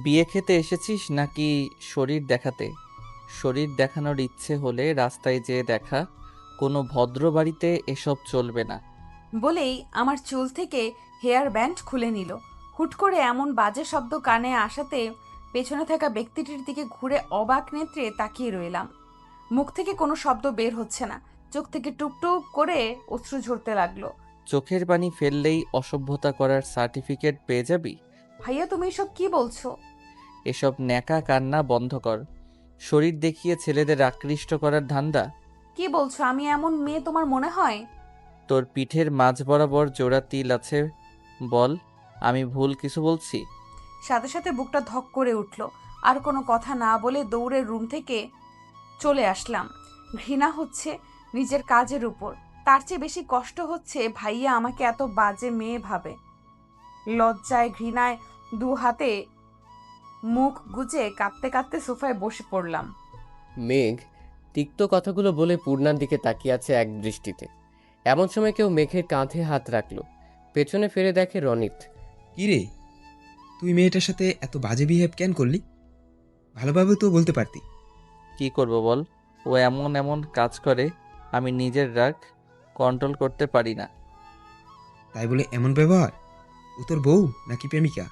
বিয়ে খেতে এসেছিস নাকি শরীর দেখাতে? শরীর দেখানোর ইচ্ছে হলে রাস্তায় যেয়ে দেখা, কোনো ভদ্র বাড়িতে এসব চলবে না। বলেই আমার চুল থেকে হেয়ার ব্যান্ড খুলে নিল। হুট করে এমন বাজে শব্দ কানে আসাতে পেছনে থাকা ব্যক্তিটির দিকে ঘুরে অবাক নেত্রে তাকিয়ে রইলাম। মুখ থেকে কোনো শব্দ বের হচ্ছে না, চোখ থেকে টুপটুপ করে অশ্রু ঝরতে লাগলো। চোখের পানি ফেললেই অসভ্যতা করার সার্টিফিকেট পেয়ে যাবি। ভাইয়া, তুমি এসব কি বলছো? এসব ন্যাকা কান্না বন্ধ কর। শরীর দেখিয়ে ছেলেদের আকৃষ্ট করার ধান্দা। কি বলছো? আমি এমন মেয়ে তোমার মনে হয়? তোর পিঠের মাঝ বরাবর জোড়া তিল আছে, বল আমি ভুল কিছু বলছি? সাথে সাথে বুকটা ধক করে উঠল। আর কোনো কথা না বলে দৌড়ে রুম থেকে চলে আসলাম। ঘৃণা হচ্ছে নিজের কাজের উপর, তার চেয়ে বেশি কষ্ট হচ্ছে ভাইয়া আমাকে এত বাজে মেয়ে ভাবে। লজ্জায় ঘৃণায় দু হাতে মুখ গুজে কাঁদতে কাঁদতে সোফায় বসে পড়লাম। মেঘ তিক্ত কথাগুলো বলে পূর্ণার দিকে তাকিয়ে আছে এক দৃষ্টিতে। এমন সময় কেউ মেঘের কাঁধে হাত রাখলো। পেছনে ফিরে দেখে রনিত। কি রে, তুই মেয়েটার সাথে এত বাজে বিহেভ কেন করলি? ভালোভাবে তো বলতে পারতি। কি করব বল, ও এমন এমন কাজ করে, আমি নিজের রাগ কন্ট্রোল করতে পারি না। তাই বলে এমন ব্যবহার? ও তোর বউ নাকি প্রেমিকা?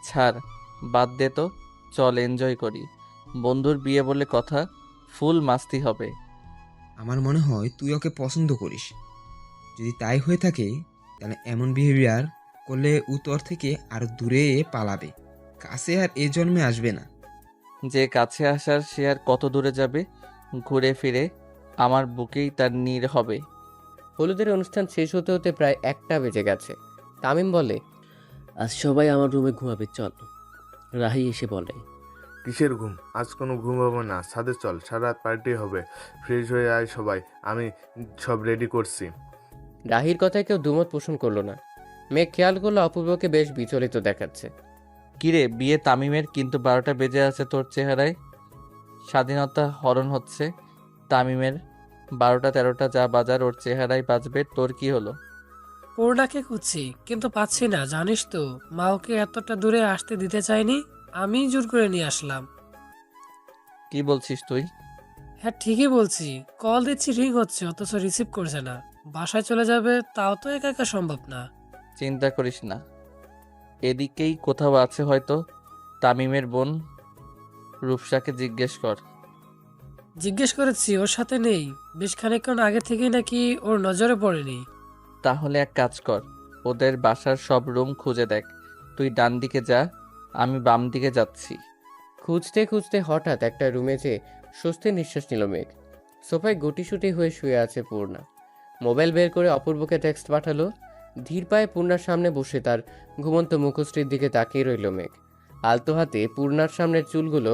ছাড়, বাদ দে তো, চল এনজয় করি। বন্ধুর বিয়ে বলে কথা, ফুল মাস্তি হবে। আমার মনে হয় তুই ওকে পছন্দ করিস। যদি তাই হয়ে থাকে, তাহলে এমন বিহেভিয়ার করলে ও তোর থেকে আরো দূরে পালাবে, কাছে আর এ জন্মে আসবে না। যে কাছে আসার সে আর কত দূরে যাবে, ঘুরে ফিরে আমার বুকেই তার নীড় হবে। হলুদের অনুষ্ঠান শেষ হতে হতে প্রায় 1টা বেজে গেছে। তামিম বলে, আজ সবাই আমার রুমে ঘুমাবে, চল। রাহি এসে বলে, কিসের ঘুম? আজ কোনো ঘুমাবো না, ছাদে চল, সারা রাত পার্টি হবে। ফ্রেশ হয়ে আয় সবাই, আমি সব রেডি করছি। রাহির কথায় কেউ দুমত পোষণ করলো না। মেঘ খেয়াল করলো অপূর্বকে বেশ বিচলিত দেখাচ্ছে। কিরে, বিয়ে তামিমের, কিন্তু 12টা বেজে আছে তোর চেহারায়। স্বাধীনতা হরণ হচ্ছে তামিমের। 12টা 13টা যা বাজার ওর চেহারায় বাজবে, তোর কি হলো? পূর্ণাকে খুঁজছি কিন্তু পাচ্ছি না, জানিস তো। মা ওকে এতটা দূরে আসতে দিতে চাইনি, আমি জোর করে নিয়ে আসলাম। কি বলছিস তুই? হ্যাঁ, ঠিকই বলছি। কল দিচ্ছি, রিং হচ্ছে, অথচ রিসিভ করছে না। বাসায় চলে যাবে, তাও তো একা একা সম্ভব না। চিন্তা করিস না, এদিকেই কোথাও আছে হয়তো। তামিমের বোন রূপসাকে জিজ্ঞেস কর। জিজ্ঞেস করেছি, ওর সাথে নেই। বেশ খানিকক্ষণ আগে থেকেই নাকি ওর নজরে পড়েনি। তাহলে এক কাজ কর, ওদের বাসার সব রুম খুঁজে দেখ। তুই ডান দিকে যা, আমি বাম দিকে যাচ্ছি। খুঁজতে খুঁজতে হঠাৎ একটা রুমে যেয়ে স্বস্তির নিঃশ্বাস নিল মেঘ। সোফায় গুটিসুটি হয়ে শুয়ে আছে পূর্ণা। মোবাইল বের করে অপূর্বকে টেক্সট পাঠালো। ধীর পায়ে পূর্ণার সামনে বসে তার ঘুমন্ত মুখশ্রীর দিকে তাকিয়ে রইল মেঘ। আলতো হাতে পূর্ণার সামনের চুলগুলো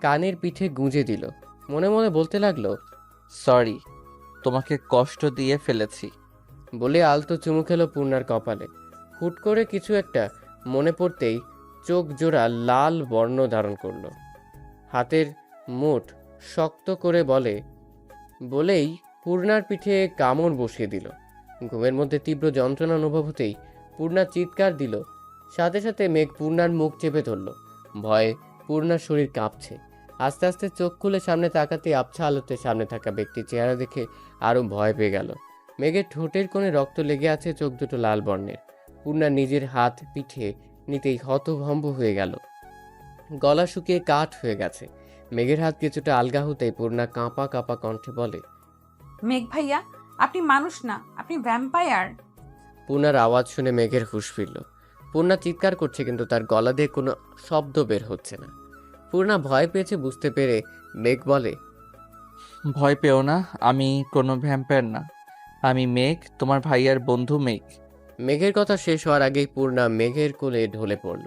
কানের পিঠে গুঁজে দিল। মনে মনে বলতে লাগলো, সরি, তোমাকে কষ্ট দিয়ে ফেলেছি। বলে আলতো চুমু খেলো পূর্ণার কপালে। হুট করে কিছু একটা মনে পড়তেই চোখ জোড়া লাল বর্ণ ধারণ করলো। হাতের মুঠ শক্ত করে বলেই পূর্ণার পিঠে কামড় বসিয়ে দিল। ঘুমের মধ্যে তীব্র যন্ত্রণা অনুভব হতেই পূর্ণা চিৎকার দিল। সাথে সাথে মেঘ পূর্ণার মুখ চেপে ধরল। ভয়ে পূর্ণার শরীর কাঁপছে। আস্তে আস্তে চোখ খুলে সামনে তাকাতে আবছা আলোতে সামনে থাকা ব্যক্তির চেহারা দেখে আরো ভয় পেয়ে গেল। মেঘের ঠোঁটের কোণে রক্ত লেগে আছে, চোখ দুটো লাল বর্ণের। পূর্ণা নিজের হাত পিঠে নিতেই হতভম্ব হয়ে গেল। গলা শুকিয়ে কাঠ হয়ে গেছে। মেঘের হাত কিছুটা আলগা হতেই পূর্ণা কাঁপা কাঁপা কণ্ঠে বলে, মেঘ ভাইয়া, আপনি মানুষ না, আপনি ভ্যাম্পায়ার। পূর্ণার আওয়াজ শুনে মেঘের হুঁশ ফিরল। পূর্ণা চিৎকার করছে কিন্তু তার গলা দিয়ে কোনো শব্দ বের হচ্ছে না। পূর্ণা ভয় পেয়েছে বুঝতে পেরে মেঘ বলে, ভয় পেও না, আমি কোনো ভ্যাম্পায়ার না। আমি মেঘ, তোমার ভাইয়ার বন্ধু মেঘ। মেঘের কথা শেষ হওয়ার আগেই পূর্ণা মেঘের কোলে ঢলে পড়ল।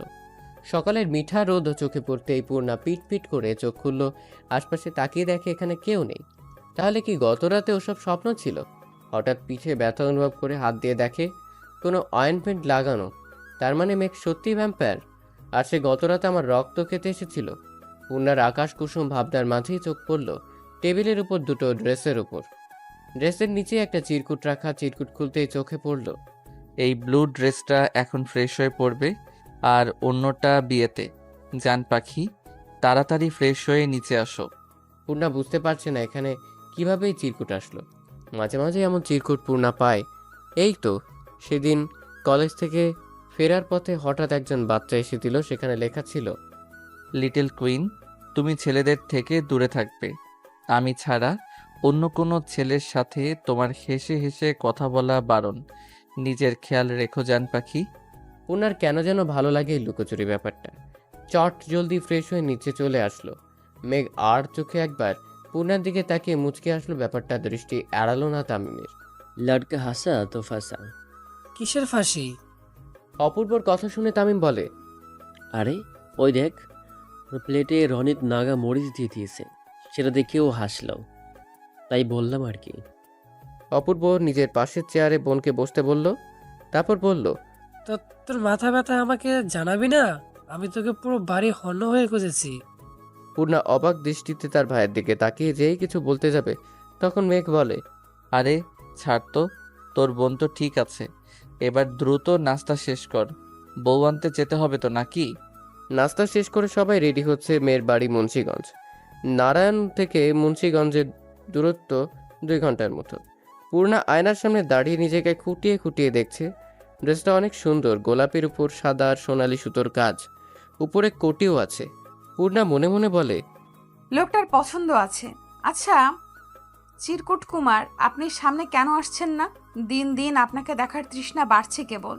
সকালের মিঠা রোদ চোখে পড়তেই পূর্ণা পিট পিট করে চোখ খুলল। আশপাশে তাকিয়ে দেখে এখানে কেউ নেই। তাহলে কি গত রাতে ওসব স্বপ্ন ছিল? হঠাৎ পিঠে ব্যথা অনুভব করে হাত দিয়ে দেখে কোনো অয়েন্টমেন্ট লাগানো। তার মানে মেঘ সত্যি ভ্যাম্পায়ার, আর সে গত রাতে আমার রক্ত খেতে এসেছিল। পূর্ণার আকাশ কুসুম ভাবনার মাঝেই চোখ পড়ল টেবিলের উপর দুটো ড্রেসের উপর। ড্রেসের নিচে একটা চিরকুট রাখা। চিরকুট খুলতেই চোখে পড়ল এই ব্লু ড্রেসটা এখন ফ্রেশ হয়ে পড়বে, আর অন্যটা বিয়েতে। জান পাখি, তাড়াতাড়ি ফ্রেশ হয়ে নিচে আসো। পূর্ণা বুঝতে পারছে না এখানে কিভাবে এই চিরকুট আসলো। মাঝে মাঝে এমন চিরকুট পূর্ণা পায়। এই তো সেদিন কলেজ থেকে ফেরার পথে হঠাৎ একজন বাচ্চা এসে দিল, সেখানে লেখা ছিল, লিটল কুইন, তুমি ছেলেদের থেকে দূরে থাকবে। আমি ছাড়া অন্য কোনো ছেলের সাথে তোমার হেসে হেসে কথা বলা বারণ। নিজের খেয়াল রেখো জান পাখি। পূর্ণার কেন যেন ভালো লাগে এই লুকোচুরি ব্যাপারটা। চট জলদি ফ্রেশ হয়ে নিচে চলে আসলো। মেঘ আর চোখে একবার পূর্ণার দিকে তাকিয়ে মুচকে আসলো, ব্যাপারটা দৃষ্টি এড়ালো না তামিমের। লড়কা হাসা তো ফাঁসা। কিসের ফাঁসি? অপূর্বর কথা শুনে তামিম বলে, আরে ওই দেখ, ওর প্লেটে রনিত নাগা মরিচ দিয়ে দিয়েছে, সেটা দেখেও হাসলো, তাই বললাম আর কি। অপূর্ব নিজের পাশের চেয়ারে বোনকে বসতে বলল, তারপর বলল, তো তোর মাথা ব্যথা আমাকে জানাবি না? আমি তোকে পুরো বাড়ি হন্য হয়ে খুঁজেছি। পূর্ণা অবাক দৃষ্টিতে তার ভাইয়ের দিকে তাকিয়ে যেই কিছু বলতে যাবে তখন মেঘ বলে, আরে ছাড় তো, তোর বোন তো ঠিক আছে। এবার দ্রুত নাস্তা শেষ কর, বউ আনতে যেতে হবে তো নাকি? নাস্তা শেষ করে সবাই রেডি হচ্ছে। মেয়ের বাড়ি মুন্সিগঞ্জ। নারায়ণ থেকে মুন্সিগঞ্জের দূরত্ব 2 ঘন্টার মতো। পূর্ণা আয়নার সামনে দাঁড়িয়ে নিজেকে খুঁটিয়ে খুঁটিয়ে দেখছে। ড্রেসটা অনেক সুন্দর, গোলাপের উপর সাদা আর সোনালি সুতোর কাজ, উপরে কোটিও আছে। পূর্ণা মনে মনে বলে, লোকটার পছন্দ আছে। আচ্ছা চিরকুট কুমার, আপনি সামনে কেন আসছেন না? দিন দিন আপনাকে দেখার তৃষ্ণা বাড়ছে কেবল।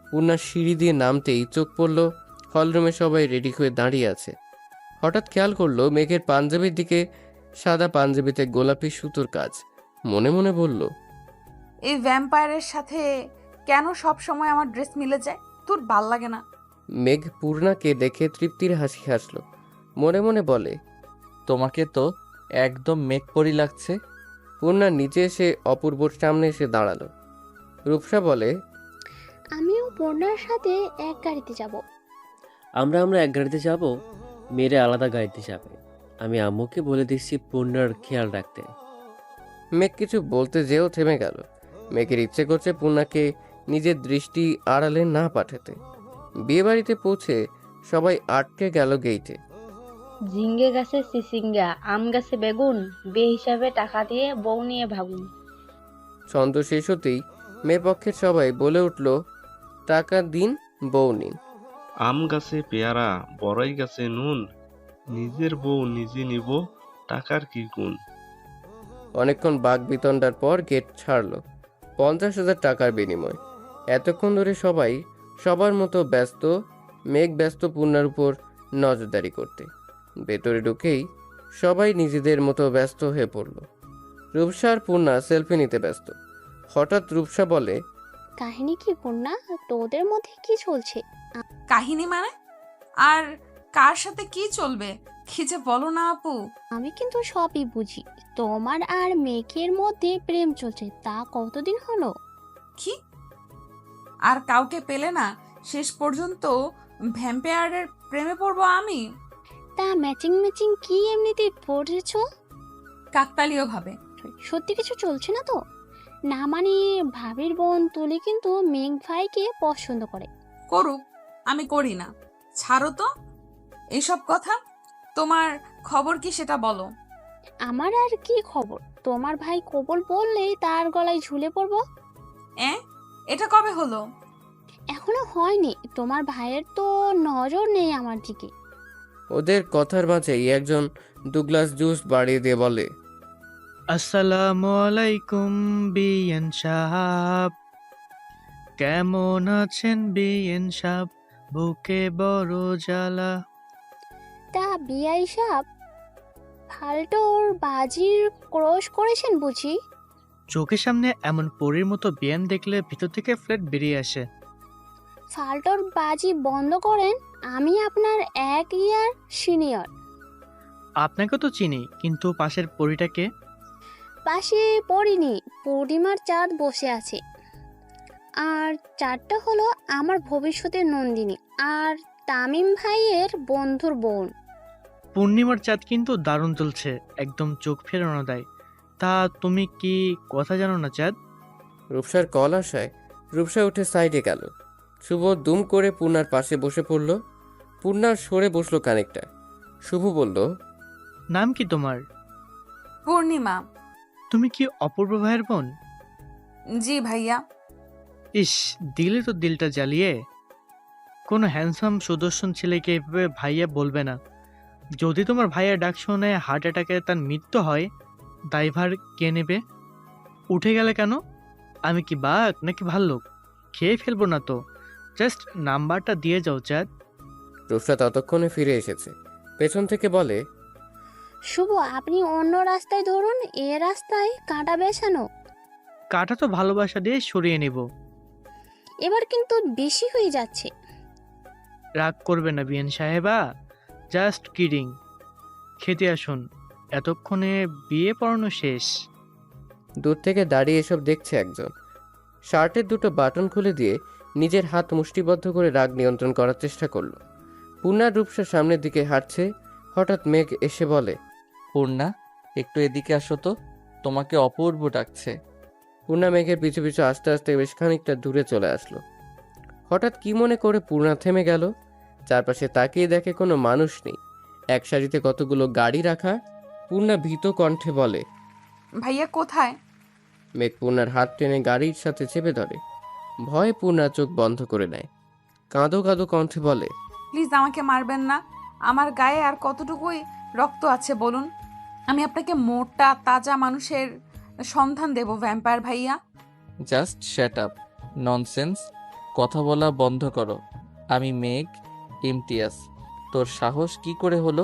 পূর্ণা সিঁড়ি দিয়ে নামতেই চোখ পড়ল হলরুমে সবাই রেডি হয়ে দাঁড়িয়ে আছে। হঠাৎ খেয়াল করলো মেঘের পাঞ্জাবির দিকে, সাদা পাঞ্জাবিতে গোলাপি সুতোর কাজ। মনে মনে বলল, এই ভ্যাম্পায়ারের সাথে কেন সব সময় আমার ড্রেস মিলে যায়? তোর ভাল লাগে না? মেঘ পূর্ণাকে দেখে তৃপ্তির হাসি হাসলো। মনে মনে বলে, তোমাকে তো একদম মেঘপরি লাগছে। পূর্ণা নিচে এসে অপূর্বর সামনে এসে দাঁড়ালো। রূপসা বলে, আমিও পূর্ণার সাথে এক গাড়িতে যাব। আমরা এক গাড়িতে যাব, মেয়েরা আলাদা গাড়িতে যাবে। আমি আম্মুকে বলে দিচ্ছি পূর্ণার খেয়াল রাখতে। মেঘ কিছু বলতে যেও থেমে গেল। মেঘের ইচ্ছে করছে পূর্ণাকে নিজের দৃষ্টি আড়ালে না পাঠাতে। বিয়েবাড়িতে পৌঁছে সবাই আটকে গেল গেইটে। ঝিঙ্গে গাছে চিচিঙ্গা, আম গাছে বেগুন, বে হিসাবে টাকা দিয়ে বউ নিয়ে ভাগুন। ছন্দ শেষ হতেই মেয়ে পক্ষের সবাই বলে উঠল, টাকা দিন, বউ নিন। আম গাছে পেয়ারা, বড়াই গাছে নুন, নিজের বউ নিজে নিব, টাকার কি গুণ। অনেকক্ষণ বাঘ বিতণ্ডার পর গেট ছাড়লো 50,000 টাকার বিনিময়। এতক্ষণ ধরে সবাই সবার মতো ব্যস্ত। মেঘ ব্যস্ত পূর্ণার উপর নজরদারি করতে। ভেতরে ঢুকেই সবাই নিজেদের মতো ব্যস্ত হয়ে পড়ল। রূপসা আর পূর্ণা সেলফি নিতে ব্যস্ত। হঠাৎ রূপসা বলে, কাহিনী কি পূর্ণা? তোদের মধ্যে কি চলছে? কাহিনী মানে? আর কার সাথে কি চলবে? কি যে বলো না আপু। আমি কিন্তু সবই বুঝি। তোমার আর মেঘের মধ্যে প্রেম চলছে, তা কতদিন হলো? কি? আর কাউকে পেলে না শেষ পর্যন্ত ভ্যাম্পায়ারের প্রেমে পড়বো আমি? তা ম্যাচিং ম্যাচিং কি এমনিতে পড়েছ? কাকতালীয় ভাবে। সত্যি কিছু চলছে না তো? না মানে ভাবির বোন তুলি কিন্তু মেঘ ভাইকে পছন্দ করে। করুক, আমি করি না। ছাড়ো তো এইসব কথা। তোমার খবর কি সেটা বলো। আমার আর কি খবর? তোমার ভাই কবল বললেই তার গলায় ঝুলে পড়বো। এটা কবে হলো? এখনো হয়নি। তোমার ভাইয়ের তো নজর নেই আমার দিকে। ওদের কথার মাঝেই একজন 2 গ্লাস জুস বাড়িয়ে দিয়ে বলে, আসসালামু আলাইকুম বিএন সাহাব, কেমন আছেন বিএন সাহাব, বুকে বড় জ্বালা। তা বিআই সাহেব, ফালটোর বাজির ক্রস করেছেন বুঝি? চোখের সামনে এমন পরীর মতো বিয়ান দেখলে ভিতর থেকে ফ্ল্যাট বেরিয়ে আসে। ফালটোর বাজি বন্ধ করেন। আমি আপনার 1 ইয়ার সিনিয়র। আপনাকে তো চিনি, কিন্তু পাশের পরীটাকে? পাশে পড়িনি, পূর্ণিমার চাঁদ বসে আছে। আর চাঁদটা হলো আমার ভবিষ্যতের নন্দিনী আর তামিম ভাইয়ের বন্ধুর বোন। পূর্ণিমার চাঁদ কিন্তু দারুণ চলছে, একদম চোখ ফেরানো দেয়। তা তুমি কি কথা জানো না চাঁদ? রূপসার কল আসায় রূপসা উঠে সাইডে গেল। শুভ দুম করে পূর্ণার পাশে বসে পড়ল। পূর্ণা সরে বসলো কানেকটা। শুভ বলল, নাম কি তোমার? পূর্ণিমা। তুমি কি অপূর্ব ভাইয়ের বোন? জি ভাইয়া। ইস, দিলে তো দিলটা জ্বালিয়ে। কোনো হ্যান্ডসাম সুদর্শন ছেলেকে এভাবে ভাইয়া বলবে না। যদি তোমার ভাইয়া ডাক শুনে হার্ট অ্যাটাকে তার মৃত্যু হয়, দায়ভার কে নেবে? উঠে গেলে কেন? আমি কি বাঘ নাকি ভাল্লুক? খেয়ে ফেলবো না তো। জাস্ট নাম্বারটা দিয়ে যাও চাঁদ। রূপসা ততক্ষণে ফিরে এসেছে। পেছন থেকে বলে, শুভ, আপনি অন্য রাস্তায় ধরুন, এ রাস্তায় কাঁটা বেছানো। কাটা তো ভালোবাসা দিয়ে সরিয়ে নেব। এবার কিন্তু বেশি হয়ে যাচ্ছে। রাগ করবে না বিএন সাহেবা, জাস্ট কিডিং। খেতে আসুন, এতক্ষণে বিয়ে পড়ানো শেষ। দূর থেকে দাঁড়িয়ে এসব দেখছে একজন। শার্টের দুটো বাটন খুলে দিয়ে নিজের হাত মুষ্টিবদ্ধ করে রাগ নিয়ন্ত্রণ করার চেষ্টা করলো। পূর্ণা রূপসার সামনের দিকে হাঁটছে। হঠাৎ মেঘ এসে বলে, পূর্ণা, একটু এদিকে আসো তো, তোমাকে অপূর্ব ডাকছে। পূর্ণা মেঘের পিছু পিছু আস্তে আস্তে বেশ খানিকটা দূরে চলে আসলো। হঠাৎ কি মনে করে পূর্ণা থেমে গেল। চারপাশে তাকিয়ে দেখে কোনো মানুষ নেই। এক সারিতে কতগুলো গাড়ি রাখা। পূর্ণা ভীত কণ্ঠে বলে, ভাইয়া কোথায়? মেঘ পূর্ণার হাত টেনে গাড়ির সাথে চেপে ধরে। ভয়ে পূর্ণা চোখ বন্ধ করে নেয়। কাঁদো কাঁদো কণ্ঠে বলে, প্লিজ আমাকে মারবেন না। আমার গায়ে আর কতটুকুই রক্ত আছে বলুন? আমি আপনাকে মোটা তাজা মানুষের সন্ধান দেব ভ্যাম্পায়ার ভাইয়া। জাস্ট শ্যাট আপ, ননসেন্স, কথা বলা বন্ধ করো। আমি মেঘ, ইমতিয়াজ। তোর সাহস কি করে হলো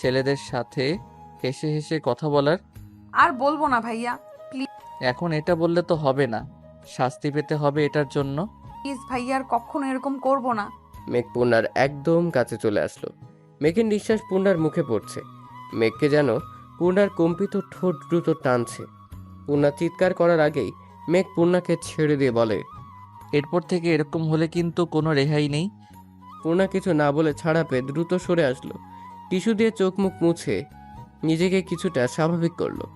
ছেলেদের সাথে হেসে হেসে কথা বলার? আর বলবো না ভাইয়া, এখন এটা বললে তো হবে না, শাস্তি পেতে হবে এটার জন্য। প্লিজ ভাইয়া, আর কখনো এরকম করব না। মেঘ পূর্ণার একদম কাছে চলে আসলো। মেঘের নিঃশ্বাস পূর্ণার মুখে পড়ছে। মেঘকে যেন পূর্ণার কম্পিত ঠোঁট দ্রুত টানছে। পূর্ণা চিৎকার করার আগেই মেঘ পূর্ণাকে ছেড়ে দিয়ে বলে, এরপর থেকে এরকম হলে কিন্তু কোনো রেহাই নেই। পূর্ণা কিছু না বলে ছাড়া পেয়ে দ্রুত সরে আসলো। টিস্যু দিয়ে চোখ মুখ মুছে নিজেকে কিছুটা স্বাভাবিক করলো।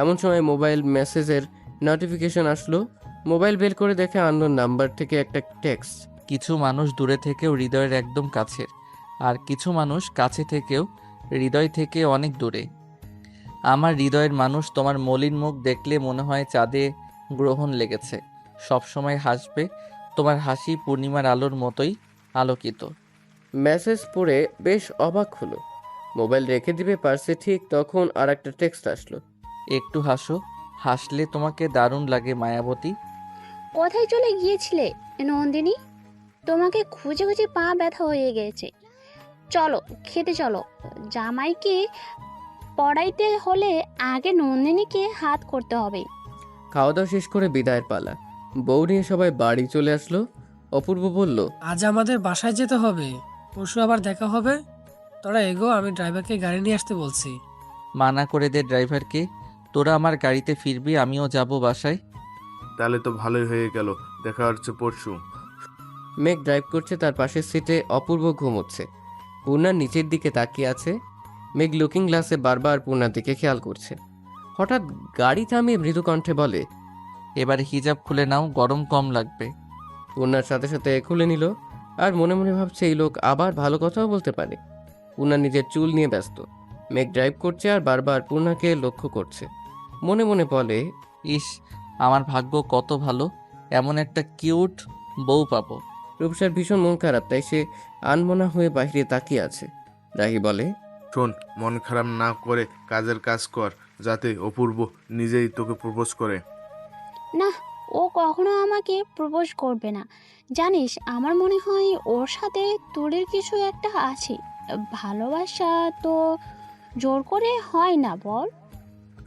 এমন সময় মোবাইল মেসেজের নোটিফিকেশন আসলো। মোবাইল বের করে দেখে আননোন নাম্বার থেকে একটা টেক্সট। কিছু মানুষ দূরে থেকেও হৃদয়ের একদম কাছের, আর কিছু মানুষ কাছে থেকেও হৃদয় থেকে অনেক দূরে। আমার হৃদয়ের মানুষ তোমার মলিন মুখ দেখলে মনে হয় চাঁদে গ্রহণ লেগেছে। সব সময় হাসবে, তোমার হাসি পূর্ণিমার আলোর মতোই আলোকিত। মেসেজ পড়ে বেশ অবাক হলো। মোবাইল রেখে দিবে পার্সে, ঠিক তখন আর একটা টেক্সট আসলো। একটু হাসো, হাসলে তোমাকে দারুণ লাগে মায়াবতী। কোথায় চলে গিয়েছিলে নন্দিনী? তোমাকে খুঁজে খুঁজে পা ব্যথা হয়ে গেছে। চলো খেতে চলো। জামাইকে পড়াইতে হলে আগে নন্দিনীকে হাত করতে হবে। খাওয়া দাওয়া শেষ করে বিদায়ের পালা। বউ নিয়ে সবাই বাড়ি চলে আসলো। অপূর্ব বলল, আজ আমাদের বাসায় যেতে হবে, পরশু আবার দেখা হবে। তোরা এগো, আমি ড্রাইভারকে গাড়ি নিয়ে আসতে বলছি। মানা করে দে ড্রাইভারকে, তোরা আমার গাড়িতে ফিরবি, আমিও যাব বাসায়। তাহলে তো ভালোই হয়ে গেল, দেখা হচ্ছে পরশু। মেঘ ড্রাইভ করছে, তার পাশের সিটে অপূর্ব ঘুমোচ্ছে। পূর্ণার নিচের দিকে তাকিয়ে আছে। মেঘ লুকিং গ্লাসে বারবার পূর্ণার দিকে খেয়াল করছে। হঠাৎ গাড়ি থামিয়ে মৃদু কণ্ঠে বলে, এবারে হিজাব খুলে নাও, গরম কম লাগবে। পূর্ণার সাথে সাথে খুলে নিল। আর মনে মনে ভাবছে এই লোক আবার ভালো কথাও বলতে পারে। পূর্ণা নিজের চুল নিয়ে ব্যস্ত। মেঘ ড্রাইভ করছে আর বারবার পূর্ণাকে লক্ষ্য করছে। মনে মনে বলে, ইস, আমার ভাগ্য কত ভালো, এমন একটা কিউট বউ পাবো। রূপসার ভীষণ মন খারাপ, তাই সে আনমনা হয়ে বাইরে তাকিয়ে আছে। রাহি বলে, শোন, মন খারাপ না করে কাজের কাজ কর, যাতে অপূর্ব নিজেই তোকে প্রপোজ করে। না, ও কখনো আমাকে প্রপোজ করবে না। জানিস, আমার মনে হয় ওর সাথে তোদের কিছু একটা আছে। ভালোবাসা তো জোর করে হয় না, বল?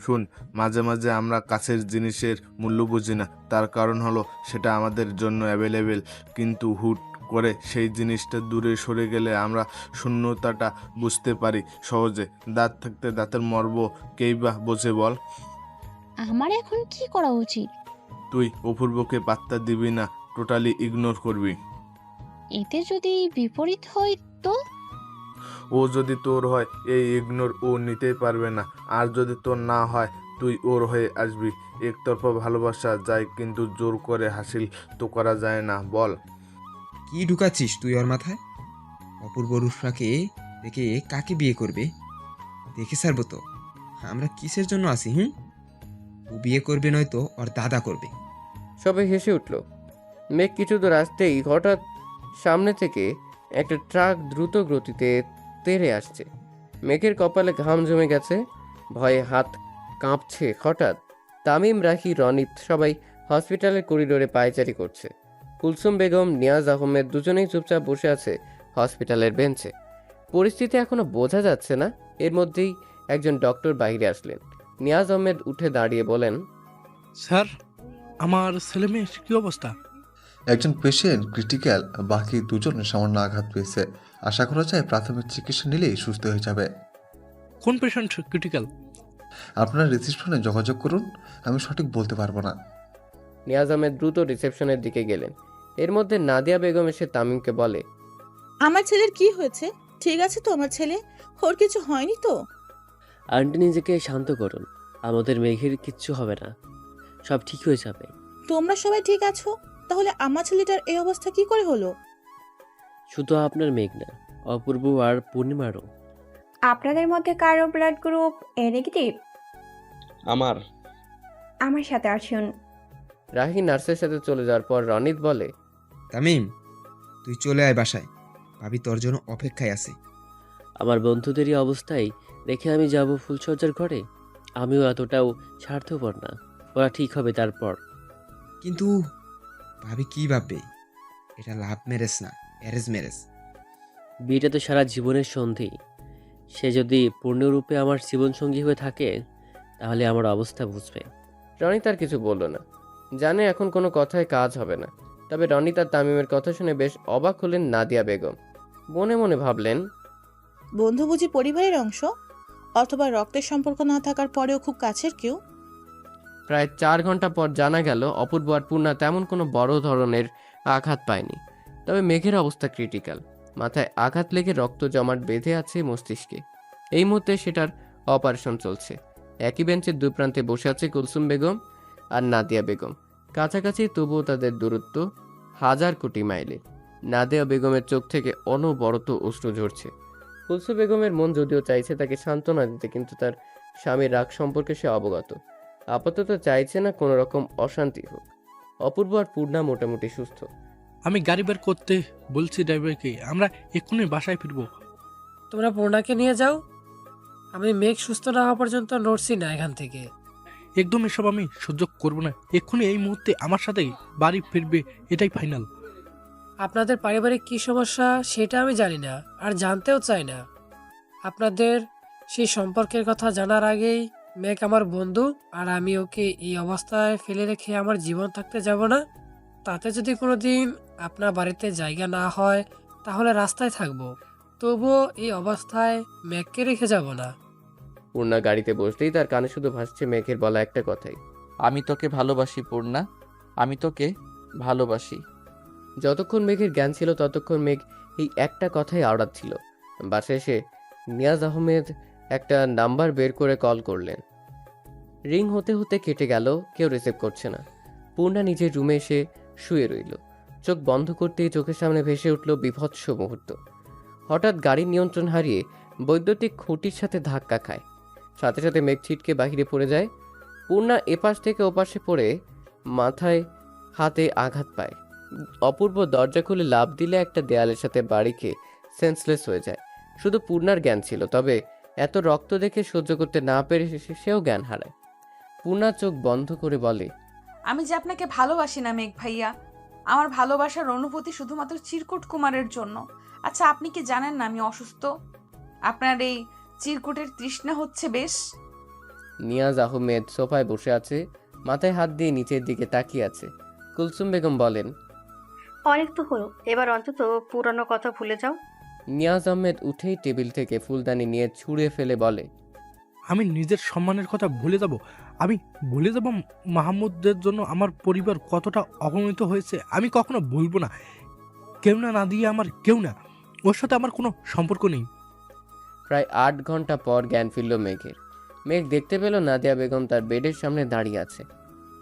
শুন, মাঝে মাঝে আমরা কাছের জিনিসের মূল্য বুঝি না, তার কারণ হলো সেটা আমাদের জন্য অ্যাভেলেবেল, কিন্তু হুট করে সেই জিনিসটা দূরে সরে গেলে আমরা শূন্যতাটা বুঝতে পারি সহজে। দাঁত থাকতে দাঁতের মর্ম কেই বা বোঝে বল? আমার এখন কি করা উচিত? তুই অপূর্বকে পাত্তা দিবি না, টোটালি ইগনোর করবি। এতে যদি বিপরীত হয় তো? ও যদি তোর হয়, এই ইগনোর ও নিতেই পারবে না। আর যদি তোর না হয়, তুই ওর হয়ে আসবি। একতরফা ভালোবাসা যায়, কিন্তু জোর করে হাসিল তো করা যায় না, বল? কি ঢুকাচ্ছিস তুই ওর মাথায়? অপূর্ব রুফরাকে দেখে কাকে বিয়ে করবে? দেখে ছাড়বো তো আমরা কিসের জন্য আছি। ও বিয়ে করবে নয়তো ওর দাদা করবে। সবাই হেসে উঠল। মেঘ কিছু দূর আসতেই হঠাৎ সামনে থেকে একটা ট্রাক দ্রুত গতিতে তেড়ে আসছে। মেঘের কপালে ঘাম জমে গেছে, ভয়ে হাত কাঁপছে। হঠাৎ তামিম, রাখি, রনিত সবাই হসপিটালের করিডোরে পায়চারি করছে। কুলসুম বেগম, নিয়াজ আহমেদ দুজনেই চুপচাপ বসে আছে হসপিটালের বেঞ্চে। পরিস্থিতি এখনো বোঝা যাচ্ছে না। এর মধ্যেই একজন ডক্টর বাইরে আসলেন। নিয়াজ আহমেদ উঠে দাঁড়িয়ে বলেন, স্যার, আমার ছেলে মেয়ের কি অবস্থা? একজন পেশেন্ট ক্রিটিক্যাল, বাকি দুজন সামান্য আঘাত পেয়েছে। আশা করা যায় প্রাথমিক চিকিৎসা নিলেই সুস্থ হয়ে যাবে। কোন পেশেন্ট ক্রিটিক্যাল? আপনার রিসিপশনে যোগাযোগ করুন, আমি সঠিক বলতে পারবো না। নিয়াজ আহমেদ দ্রুত রিসেপশনের দিকে গেলেন। এর মধ্যে নাদিয়া বেগম এসে তামিমকে বলে, আমার ছেলের কি হয়েছে? ঠিক আছে তো আমার ছেলে? ওর কিছু হয়নি তো? আন্টি নিজেকে শান্ত করুন, আমাদের মেঘের কিচ্ছু হবে না, সব ঠিক হয়ে যাবে। তোমরা সবাই ঠিক আছো? তাহলে আমার ছেলেটার এই অবস্থা কি করে হলো? শুধু আপনার মেঘ না, অপূর্ব আর পূর্ণিমারও। আপনাদের মধ্যে কারো ব্লাড গ্রুপ এ নেগেটিভ? আমার আমার সাথে আসুন। রাহি নার্সের সাথে চলে যাওয়ার পর রনিত বলে, তামিম, তুই চলে আয় বাসায়, ভাবি তোর জন্য অপেক্ষায় আছে। আমার বন্ধুদেরই অবস্থায় রেখে আমি যাব ফুলসজ্জার ঘরে? আমিও এতটাও স্বার্থপর না, ওরা ঠিক হবে তারপর। কিন্তু ভাবি কি ভাববে? এটা লাভ ম্যারেজ না, অ্যারেঞ্জ ম্যারেজ। বিয়েটা তো সারা জীবনের সন্ধি, সে যদি পূর্ণরূপে আমার জীবনসঙ্গী হয়ে থাকে তাহলে আমার অবস্থা বুঝবে। রনিত আর কিছু বলল না, জানে এখন কোনো কথায় কাজ হবে না। তবে রনিত আর তামিমের কথা শুনে বেশ অবাক হলেন নাদিয়া বেগম। মনে মনে ভাবলেন, বন্ধু বুঝি পরিবারের অংশ, অথবা রক্তের সম্পর্ক না থাকার পরেও খুব কাছের কেউ? প্রায় 4 ঘন্টা পর জানা গেল অপূর্ব আর পূর্ণা তেমন কোনো বড় ধরনের আঘাত পায়নি। তবে মেঘের অবস্থা ক্রিটিক্যাল, মাথায় আঘাত লেগে রক্ত জমাট বেঁধে আছে মস্তিষ্কে। এই মুহূর্তে সেটার অপারেশন চলছে। একই বেঞ্চের দুই প্রান্তে বসে আছে কুলসুম বেগম আর নাদিয়া বেগম। কাছাকাছি, তবুও তাদের দূরত্ব 1000 কোটি মাইলে। নাদিয়া বেগমের চোখ থেকে অনবরত অশ্রু ঝরছে। কুলসুম বেগমের মন যদিও চাইছে তাকে সান্ত্বনা দিতে, কিন্তু তার স্বামীর রাগ সম্পর্কে সে অবগত। আপাতত চাইছে না কোনো রকম অশান্তি হোক। অপূর্ব আর পূর্ণা মোটামুটি সুস্থ। আমি গাড়ি বের করতে বলছি ড্রাইভারকে, আমরা এক্ষুনি বাসায় ফিরবো। তোমরা পূর্ণাকে নিয়ে যাও, আমি মেঘ সুস্থ না হওয়া পর্যন্ত নড়ছি না এখান থেকে। একদম এসব আমি সহ্য করবো না। এক্ষুনি এই মুহূর্তে আমার সাথে বাড়ি ফিরবে, এটাই ফাইনাল। আপনাদের পারিবারিক কী সমস্যা সেটা আমি জানি না, আর জানতেও চাই না। আপনাদের সেই সম্পর্কের কথা জানার আগেই মেঘ আমার বন্ধু, আর আমি ওকে এই অবস্থায় ফেলে রেখে আমার জীবন থাকতে যাব না। তাতে যদি কোনো দিন আপনার বাড়িতে জায়গা না হয় তাহলে রাস্তায় থাকবো, তবুও এই অবস্থায় মেঘকে রেখে যাব না। পূর্ণা গাড়িতে বসতেই তার কানে শুধু ভাসছে মেঘের বলা একটা কথাই, আমি তোকে ভালোবাসি পূর্ণা, আমি তোকে ভালোবাসি। যতক্ষণ মেঘের জ্ঞান ছিল ততক্ষণ মেঘ এই একটা কথাই আওড়াচ্ছিল। বাসায় এসে নিয়াজ আহমেদ একটা নাম্বার বের করে কল করলেন। রিং হতে হতে কেটে গেল, কেউ রিসিভ করছে না। পূর্ণা নিজের রুমে এসে শুয়ে রইল। চোখ বন্ধ করতেই চোখের সামনে ভেসে উঠল বিভৎস মুহূর্ত। হঠাৎ গাড়ির নিয়ন্ত্রণ হারিয়ে বৈদ্যুতিক খুঁটির সাথে ধাক্কা খায়। সাথে সাথে মেঘ ছিটকে বাহিরে পড়ে যায়। পূর্ণা এপাশ থেকে ওপাশে পড়ে মাথায় হাতে আঘাত পায়। অপূর্ব দরজা খুলে লাফ দিলে একটা দেয়ালের সাথে বাড়ি খেয়ে সেন্সলেস হয়ে যায়। শুধু পূর্ণার জ্ঞান ছিল, তবে এত রক্ত দেখে সহ্য করতে না পেরে সেও জ্ঞান হারায়। পূর্ণা চোখ বন্ধ করে বলে, আমি যে আপনাকে ভালোবাসি না মেঘ ভাইয়া, আমার ভালোবাসার অনুভূতি শুধুমাত্র চিরকুট কুমারের জন্য। আচ্ছা, আপনি কি জানেন না আমি অসুস্থ? আপনার এই চিরকুটের তৃষ্ণা হচ্ছে বেশ। নিয়াজ আহমেদ সোফায় বসে আছে, মাথায় হাত দিয়ে নিচের দিকে তাকিয়ে আছে। কুলসুম বেগম বলেন, অনেক তো হলো, এবার অন্তত পুরানো কথা ভুলে যাও। নিয়াজ আহমেদ উঠেই টেবিল থেকে ফুলদানি নিয়ে ছুঁড়ে ফেলে বলে, আমি নিজের সম্মানের কথা ভুলে যাব? আমি ভুলে যাব মাহমুদের জন্য আমার পরিবার কতটা অপমানিত হয়েছে? আমি কখনো ভুলবো না। কেউ না দিয়ে আমার কেউ না, ওর সাথে আমার কোনো সম্পর্ক নেই। প্রায় 8 ঘন্টা পর জ্ঞান ফিরল মেঘের। মেঘ দেখতে পেল নাদিয়া বেগম তার বেডের সামনে দাঁড়িয়ে আছে।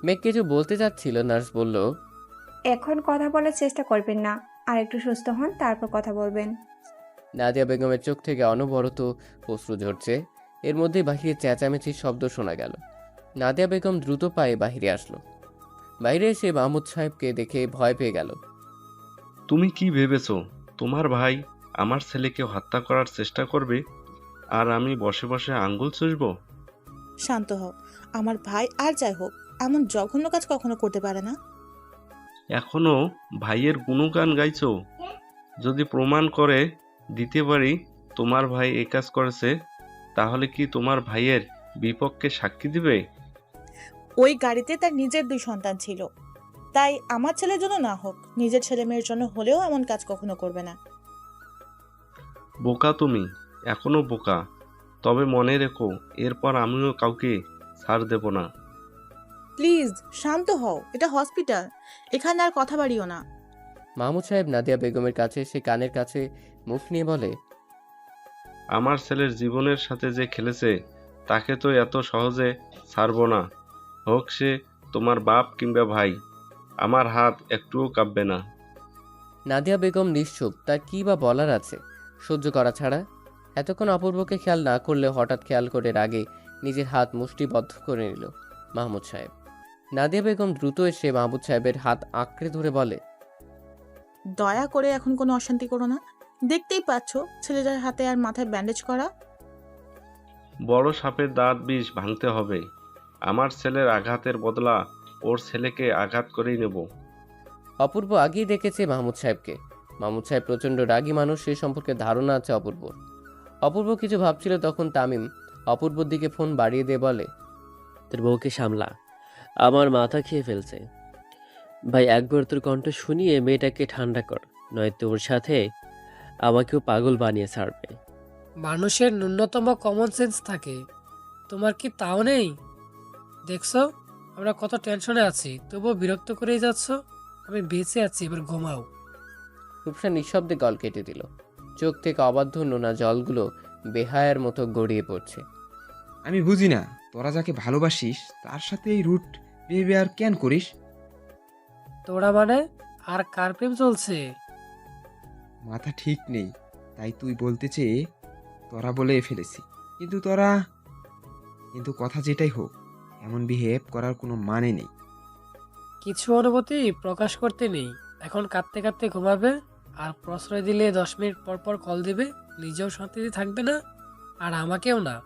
মেঘ কিছু বলতে যাচ্ছিল, নার্স বলল, এখন কথা বলার চেষ্টা করবেন না, আর একটু সুস্থ হন তারপর কথা বলবেন। নাদিয়া বেগমের চোখ থেকে অনবরত অশ্রু ঝরছে। এর মধ্যেই বাহিরে চেঁচামেচির শব্দ শোনা গেল। নাদিয়া বেগম দ্রুত পায়ে বাহিরে আসলো। বাইরে এসে মাহমুদ সাহেবকে দেখে ভয় পেয়ে গেল। তুমি কি ভেবেছো তোমার ভাই আমার ছেলেকে হত্যা করার চেষ্টা করবে আর আমি বসে বসে আঙ্গুল চুষবো? শান্ত হও। আমার ভাই আর যাই হোক এমন জঘন্য কাজ কখনো করতে পারে না। এখনো ভাইয়ের গুণগান গাইছো? যদি প্রমাণ করে দিতে পারি তোমার ভাই এই কাজ করেছে, তাহলে কি তোমার ভাইয়ের বিপক্ষে সাক্ষী দিবে? ওই গাড়িতে তার নিজের 2 সন্তান ছিল, তাই আমার ছেলের জন্য না হোক নিজের ছেলে মেয়ের জন্য হলেও এমন কাজ কখনো করবে না। বোকা তুমি, এখনো বোকা। তবে মনে রেখো, এরপর আমিও কাউকে ছাড় দেব না। প্লিজ শান্ত হও, এটা হসপিটাল, এখানে আর কথা বাড়িও না। মাহমুদ সাহেব নাদিয়া বেগমের কাছে সে কানের কাছে মুখ নিয়ে বলে, আমার ছেলের জীবনের সাথে যে খেলেছে তাকে তো এত সহজে ছাড়ব না, হোক সে তোমার বাপ কিংবা ভাই। আমার হাত একটুও কাঁপবে না। নাদিয়া বেগম নিশ্চুপ, তার কি বা বলার আছে সহ্য করা ছাড়া। এতক্ষণ অপূর্বকে খেয়াল না করলে হঠাৎ খেয়াল করে রাগে নিজের হাত মুষ্টিবদ্ধ করে নিল মাহমুদ সাহেব। নাদিয়া বেগম দ্রুত এসে মাহমুদ সাহেবের হাত আঁকড়ে ধরে বলে, দয়া করে এখন কোনো অশান্তি করো না। দেখতেই পাচ্ছ ছেলেটার হাতে আর মাথায় ব্যান্ডেজ করা। বড় সাপের দাঁত বিষ ভাঙতে হবে। আমার ছেলের আঘাতের বদলা ওর ছেলেকে আঘাত করেই নেব। অপূর্ব আগেই দেখেছে মাহমুদ সাহেবকে। মাহমুদ সাহেব প্রচণ্ড রাগী মানুষ, সে সম্পর্কে ধারণা আছে অপূর্বর। অপূর্ব কিছু ভাবছিল, তখন তামিম অপূর্বর দিকে ফোন বাড়িয়ে দিয়ে বলে, তোর বউকে সামলা, আমার মাথা খেয়ে ফেলছে। ভাই একবার তোর কণ্ঠ শুনিয়ে মেয়েটাকে ঠান্ডা কর, নয়তো ওর সাথে আমাকেও পাগল বানিয়ে ছাড়বে। মানুষের ন্যূনতম কমন সেন্স থাকে, তোমার কি তাও নেই? দেখছো আমরা কত টেনশনে আছি, তবুও বিরক্ত করেই যাচ্ছ। আমি বেঁচে আছি, এবার ঘুমাও। রূপসা নিঃশব্দে গল কেটে দিল। চোখ থেকে অবাধ্য নোনা জলগুলো বেহায়ার মতো গড়িয়ে পড়ছে। আমি বুঝি না, তোরা যাকে ভালোবাসিস তার সাথে এই রুট বিহেভিয়ার কেন করিস? তোরা মানে আর কার প্রেম চলছে? মাথা ঠিক নেই, তাই তুই বলতে চেয়ে তোরা বলে ফেলেছি। কিন্তু কথা যেটাই হোক, এমন বিহেভ করার কোনো মানে নেই। কিছু অনুভূতি প্রকাশ করতে নেই। এখন কাঁদতে কাঁদতে ঘুমাবে, আর প্রশ্রয় দিলে 10 মিনিট পর পর কল দিবে। নিজেও শান্তিতে থাকবে না, আর আমাকেও না।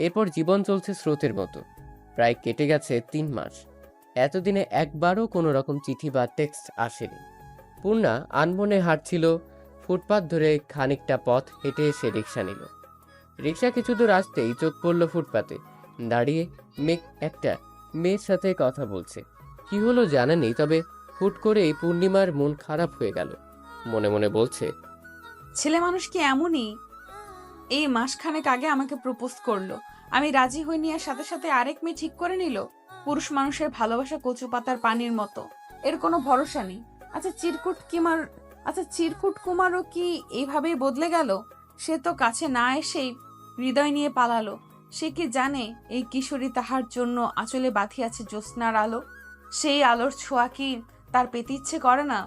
এরপর জীবন চলছে স্রোতের মতো। প্রায় কেটে গেছে 3 মাস। এতদিনে একবারও কোনো রকম চিঠি বা টেক্সট আসেনি। পূর্ণা আনমনে হাঁটছিল ফুটপাত ধরে। খানিকটা পথ হেঁটে এসে রিক্সা নিল। রিক্সা কিছু দূর আসতেই চোখ পড়ল ফুটপাতে দাঁড়িয়ে একটা মেয়ের সাথে কথা বলছে। কি হলো জানা নেই, তবে হুট করেই পূর্ণিমার মন খারাপ হয়ে গেল। মনে মনে বলছে, ছেলে মানুষ কি এমনই? এই মাসখানেক আগে আমাকে প্রপোজ করলো, আমি রাজি হইনি, আর সাথে সাথে আরেক মেয়ে ঠিক করে নিল। পুরুষ মানুষের ভালোবাসা কচু পাতার পানির মতো, এর কোনো ভরসা নেই। চিরকুট কুমারও কি এইভাবেই বদলে গেল? সে তো কাছে না এসেই হৃদয় নিয়ে পালালো। সে কি জানে এই কিশোরী তাহার জন্য আঁচলে বাঁধিয়াছে জ্যোৎস্নার আলো? সেই আলোর ছোঁয়া কি তার পেতে ইচ্ছে করে না?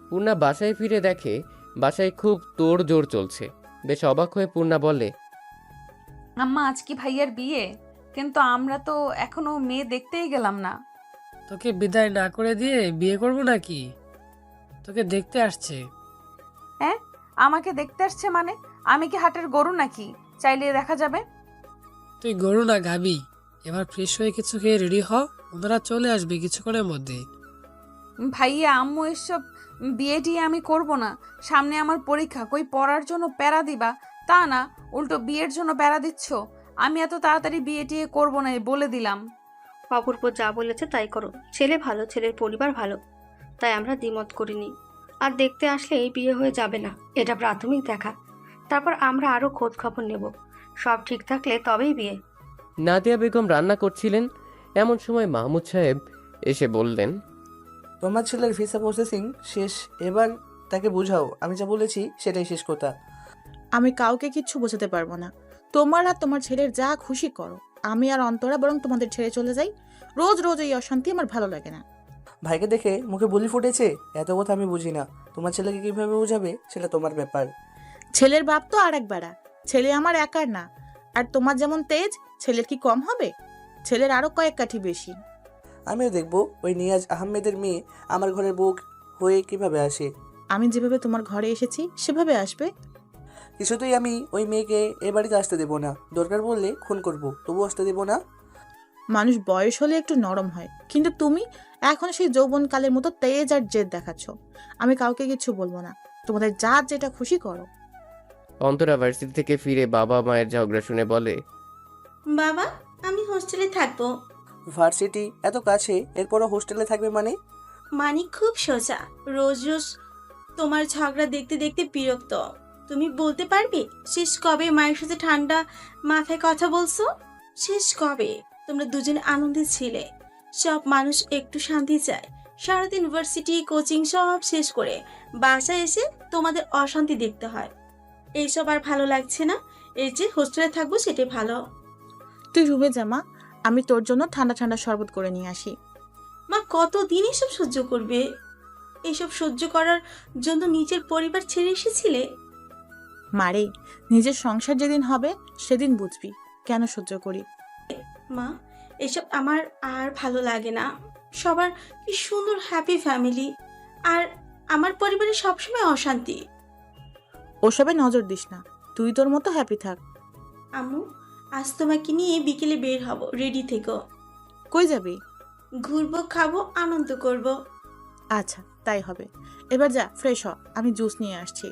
পূর্ণা বাসায় ফিরে দেখে বাসায় খুব তোড়জোড় চলছে। বেশ অবাক হয়ে পূর্ণা বলে, আম্মা আজ কি ভাইয়ার বিয়ে? কিন্তু আমরা তো এখনো মেয়ে দেখতেই গেলাম না। তোকে বিদায় না করে দিয়ে বিয়ে করবো নাকি? তোকে দেখতে আসছে। হ্যাঁ, আমাকে দেখতে আসছে মানে? আমি কি হাটের গরু নাকি চাইলে দেখা যাবে? তুই গরু না গাবি। এবার ফ্রেশ হয়ে কিছু খেয়ে রেডি হ, ওনারা চলে আসবে কিছুক্ষণের মধ্যে। ভাইয়া আম্মু এসব বিয়ে টিয়ে আমি করব না। সামনে আমার পরীক্ষা, কই পড়ার জন্য প্যারা দিবা তা না, উল্টো বিয়ের জন্য প্যারা দিচ্ছ। আমি এত তাড়াতাড়ি বিয়ে টিয়ে করবো না, বলে দিলাম। অপূর্ব যা বলেছে তাই করো। ছেলে ভালো, ছেলের পরিবার ভালো, তাই আমরা দ্বিমত করিনি। আর দেখতে আসলেই বিয়ে হয়ে যাবে না, এটা প্রাথমিক দেখা। তারপর আমরা আরও খোঁজ খবর নেব। সব ঠিক থাকলে তবেই বিয়ে। নাদিয়া বেগম রান্না করছিলেন। এমন সময় মাহমুদ সাহেব এসে বললেন, তোমার ছেলের ভিসা প্রসেসিং শেষ, এবার তাকে বুঝাও আমি যা বলেছি সেটাই শেষ কথা। আমি কাউকে কিচ্ছু বোঝাতে পারবো না। তোমার আর তোমার ছেলের যা খুশি করো। আমি আর অন্তরা বরং তোমাদের ছেড়ে চলে যাই। রোজ রোজ এই অশান্তি আমার ভালো লাগে না। ভাইকে দেখে মুখে বুলি ফুটেছে, এত কথা আমি বুঝি না। তোমার ছেলেকে কিভাবে বোঝাবে সেটা তোমার ব্যাপার। ছেলের বাপ তো আর এক বেড়া, ছেলে আমার একার না। আর তোমার যেমন তেজ, ছেলের কি কম হবে? ছেলের আরো কয়েক কাঠি বেশি। আমিও দেখবো ওই নিয়াজ আহমেদের মেয়ে আমার ঘরের বউ হয়ে কিভাবে আসে। আমি যেভাবে তোমার ঘরে এসেছি সেভাবে আসবে। কিছুতেই আমি ওই মেয়েকে এ বাড়িতে আসতে দেবো না। দরকার বললে খুন করব, তবু আসতে দেবো না। মানুষ বয়স হলে একটু নরম হয়, কিন্তু তুমি এখন সেই যৌবনকালের মতো তেজ আর জেদ দেখাচ্ছ। আমি কাউকে কিছু বলবো না, তোমাদের যার যেটা খুশি করো। অন্তরা ভার্সিটি থেকে ফিরে বাবা মায়ের ঝগড়া শুনে বলে, বাবা, আমি হোস্টেলে থাকবো। ভার্সিটি এত কাছে, এরপরও হোস্টেলে থাকবে মানে? মানে খুব সোজা, রোজ রোজ তোমার ঝগড়া দেখতে দেখতে বিরক্ত। তুমি বলতে পারবে শেষ কবে মায়ের সাথে ঠান্ডা মাথায় কথা বলছো? শেষ কবে তোমরা দুজনে আনন্দে ছিলে? সব মানুষ একটু শান্তি চায়। সারাদিন ইউনিভার্সিটি কোচিং সব শেষ করে বাসায় এসে তোমাদের অশান্তি দেখতে হয়। এইসব আর ভালো লাগছে না। এই যে হোস্টেলে থাকবো সেটাই ভালো। তুই রুমে যা মা, আমি তোর জন্য ঠান্ডা ঠান্ডা শরবত করে নিয়ে আসি। মা, কতদিন এসব সহ্য করবে? এসব সহ্য করার জন্য নিজের পরিবার ছেড়ে এসেছিলে? মারে, নিজের সংসার যেদিন হবে সেদিন বুঝবি কেন সহ্য করি। মা, এসব আমার আর ভালো লাগে না। সবার কি সুন্দর হ্যাপি ফ্যামিলি, আর আমার পরিবারে সবসময় অশান্তি। ওসবে নজর দিস না, তুই তোর মতো হ্যাপি থাক। আম্মু, আজ তোমাকে নিয়ে বিকেলে বের হব, রেডি থেকো। কই যাবি? ঘুরবো, খাবো, আনন্দ করব। আচ্ছা, তাই হবে। এবার যা, ফ্রেশ হ, আমি জুস নিয়ে আসছি।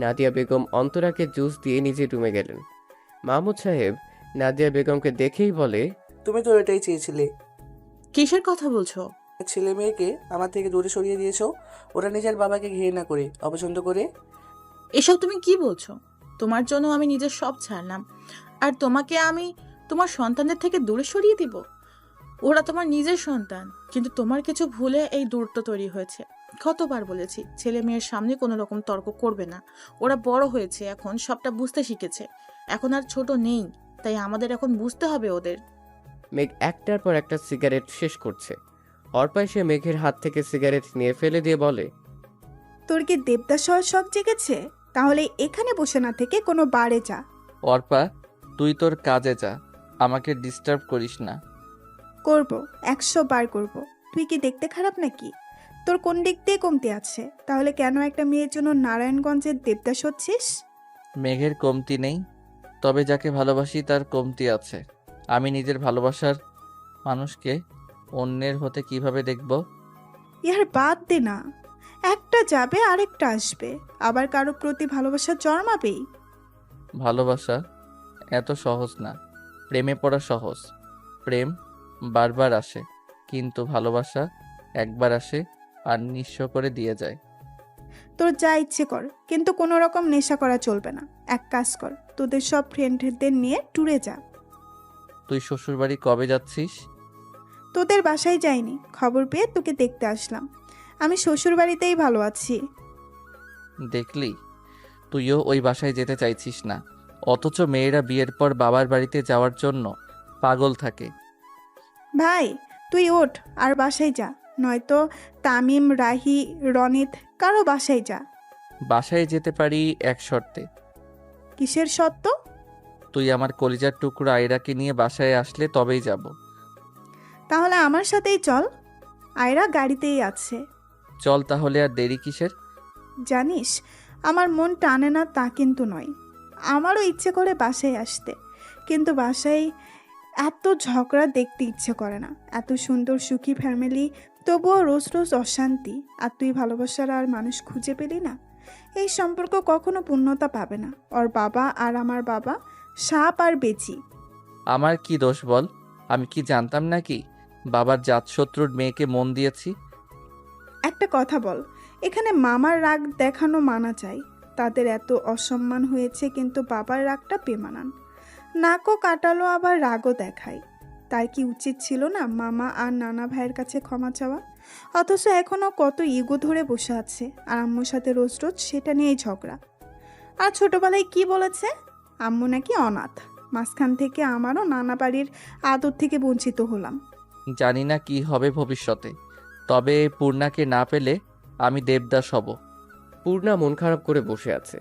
নাদিয়া বেগম অন্তরাকে জুস দিয়ে নিজের রুমে গেলেন। মাহমুদ সাহেব নাদিয়া বেগমকে দেখেই বলে, তুমি তো এটাই চেয়েছিলে। কিসের কথা বলছো? ছেলে মেয়েকে আমার থেকে দূরে সরিয়ে দিয়েছো, ওরা নিজের বাবাকে ঘৃণা করে, অপছন্দ করে। এসব তুমি কি বলছো? তোমার জন্য আমি নিজের সব ছাড়লাম, আর তোমাকে আমি তোমার সন্তানদের থেকে দূরে সরিয়ে দিব? ওরা তোমার নিজের সন্তান, কিন্তু তোমার কিছু ভুলে এই দূরত্ব তৈরি হয়েছে। কতবার বলেছি ছেলে মেয়ের সামনে কোনো রকম তর্ক করবে না। ওরা বড় হয়েছে, এখন সবটা বুঝতে শিখেছে, এখন আর ছোট নেই, তাই আমাদের এখন বুঝতে হবে ওদের। মেঘ একটার পর একটা সিগারেট শেষ করছে। অর্পা এসে মেঘের হাত থেকে সিগারেট নিয়ে ফেলে দিয়ে বলে, তোর কি দেবদাস হওয়ার শখ জেগেছে? তাহলে এখানে বসে না থেকে কোনো বারে যা। অর্পা, তুই তোর কাজে যা, আমাকে ডিস্টার্ব করিস না। করব, 100 বার করব। তুই কি দেখতে খারাপ নাকি? তোর কোন দিক দিয়ে কমতি আছে? তাহলে কেন একটা মেয়ের জন্য নারায়ণগঞ্জের দেবদাস হচ্ছিস? মেঘের কমতি নেই, তবে যাকে ভালোবাসি তার কমতি আছে। আমি নিজের ভালোবাসার মানুষকে অন্যের হতে কিভাবে দেখব? ইয়ার বাদ দে না, একটা যাবে আরেকটা আসবে, আবার কারো প্রতি ভালোবাসা জন্মাবেই। ভালোবাসা এত সহজ না। প্রেমে পড়া সহজ, প্রেম বারবার আসে, কিন্তু ভালোবাসা একবার আসে আর নিঃস্ব করে দিয়ে যায়। তোর যা ইচ্ছে কর, কিন্তু কোনো রকম নেশা করা চলবে না। এক কাজ কর, তোদের সব ফ্রেন্ডদের নিয়ে ট্যুরে যা। তুই শ্বশুরবাড়ি কবে যাচ্ছিস? তোদের বাসায় যাইনি, খবর পেয়ে তোকে দেখতে আসলাম। আমি শ্বশুর বাড়িতেই ভালো আছি। দেখলি, তুইও ওই বাসায় যেতে চাইছিস না, অথচ মেয়েরা বিয়ের পর বাবার বাড়িতে যাওয়ার জন্য পাগল থাকে। ভাই, তুই ওঠ আর বাসায় যা, নয়তো তামিম, রাহি, রনিত কারো বাসায় যা। বাসায় যেতে পারি এক শর্তে। কিসের সত্য? তুই আমার কলিজার টুকরো আয়রাকে নিয়ে বাসায় আসলে তবেই যাব। তাহলে আমার সাথেই চল, আয়রা গাড়িতেই আছে। চল তাহলে, আর দেরি কিসের? জানিস, আমার মন টানে না তা কিন্তু নয়, আমারও ইচ্ছে করে বাসায় আসতে, কিন্তু বাসায় এত ঝগড়া দেখতে ইচ্ছে করে না। এত সুন্দর সুখী ফ্যামিলি, তবুও রোজ রোজ অশান্তি। আর তুই ভালোবাসার আর মানুষ খুঁজে পেলি না। এই সম্পর্ক কখনো পূর্ণতা পাবে না। ওর বাবা আর আমার বাবা সাপ আর বেচি। আমার কি দোষ বল? আমি কি জানতাম নাকি বাবার জাতশত্রুর মেয়েকে মন দিয়েছি? একটা কথা বল, এখানে মামার রাগ দেখানো মানা চাই। তাদের এত অসম্মান হয়েছে, কিন্তু বাবার রাগটা বেমানান। নাকও কাটালো, আবার রাগও দেখায়। তার কি উচিত ছিল না মামা আর নানা ভাইয়ের কাছে ক্ষমা চাওয়া? অথচ এখনও কত ইগো ধরে বসে আছে, আর আম্মুর সাথে রোজ রোজ সেটা নিয়েই ঝগড়া। আর ছোটবেলায় কি বলেছে, আম্মু নাকি অনাথ। মাঝখান থেকে আমারও নানা বাড়ির আদর থেকে বঞ্চিত হলাম। জানি না কি হবে ভবিষ্যতে, তবে পূর্ণাকে না পেলে আমি দেবদাস হব। পূর্ণা মন খারাপ করে বসে আছে।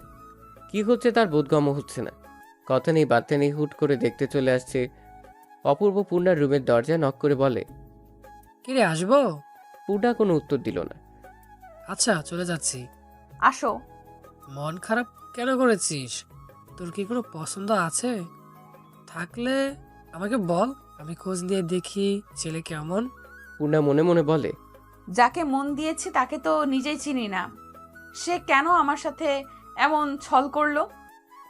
কি হচ্ছে তার বোধগম্য হচ্ছে না। কথা নেই বার্তা নেই হুট করে দেখতে চলে আসছে অপূর্ব পূর্ণার রুমের দরজা নক করে বলে, কিরে আসবো? পূর্ণা কোনো উত্তর দিল না। আচ্ছা চলে যাচ্ছি। আসো। মন খারাপ কেন করেছিস? তোর কি কোনো পছন্দ আছে? থাকলে আমাকে বল, আমি খোঁজ নিয়ে দেখি ছেলে কেমন। পূর্ণা মনে মনে বলে, যাকে মন দিয়েছি তাকে তো নিজেই চিনি না। সে কেন আমার সাথে এমন ছল করলো?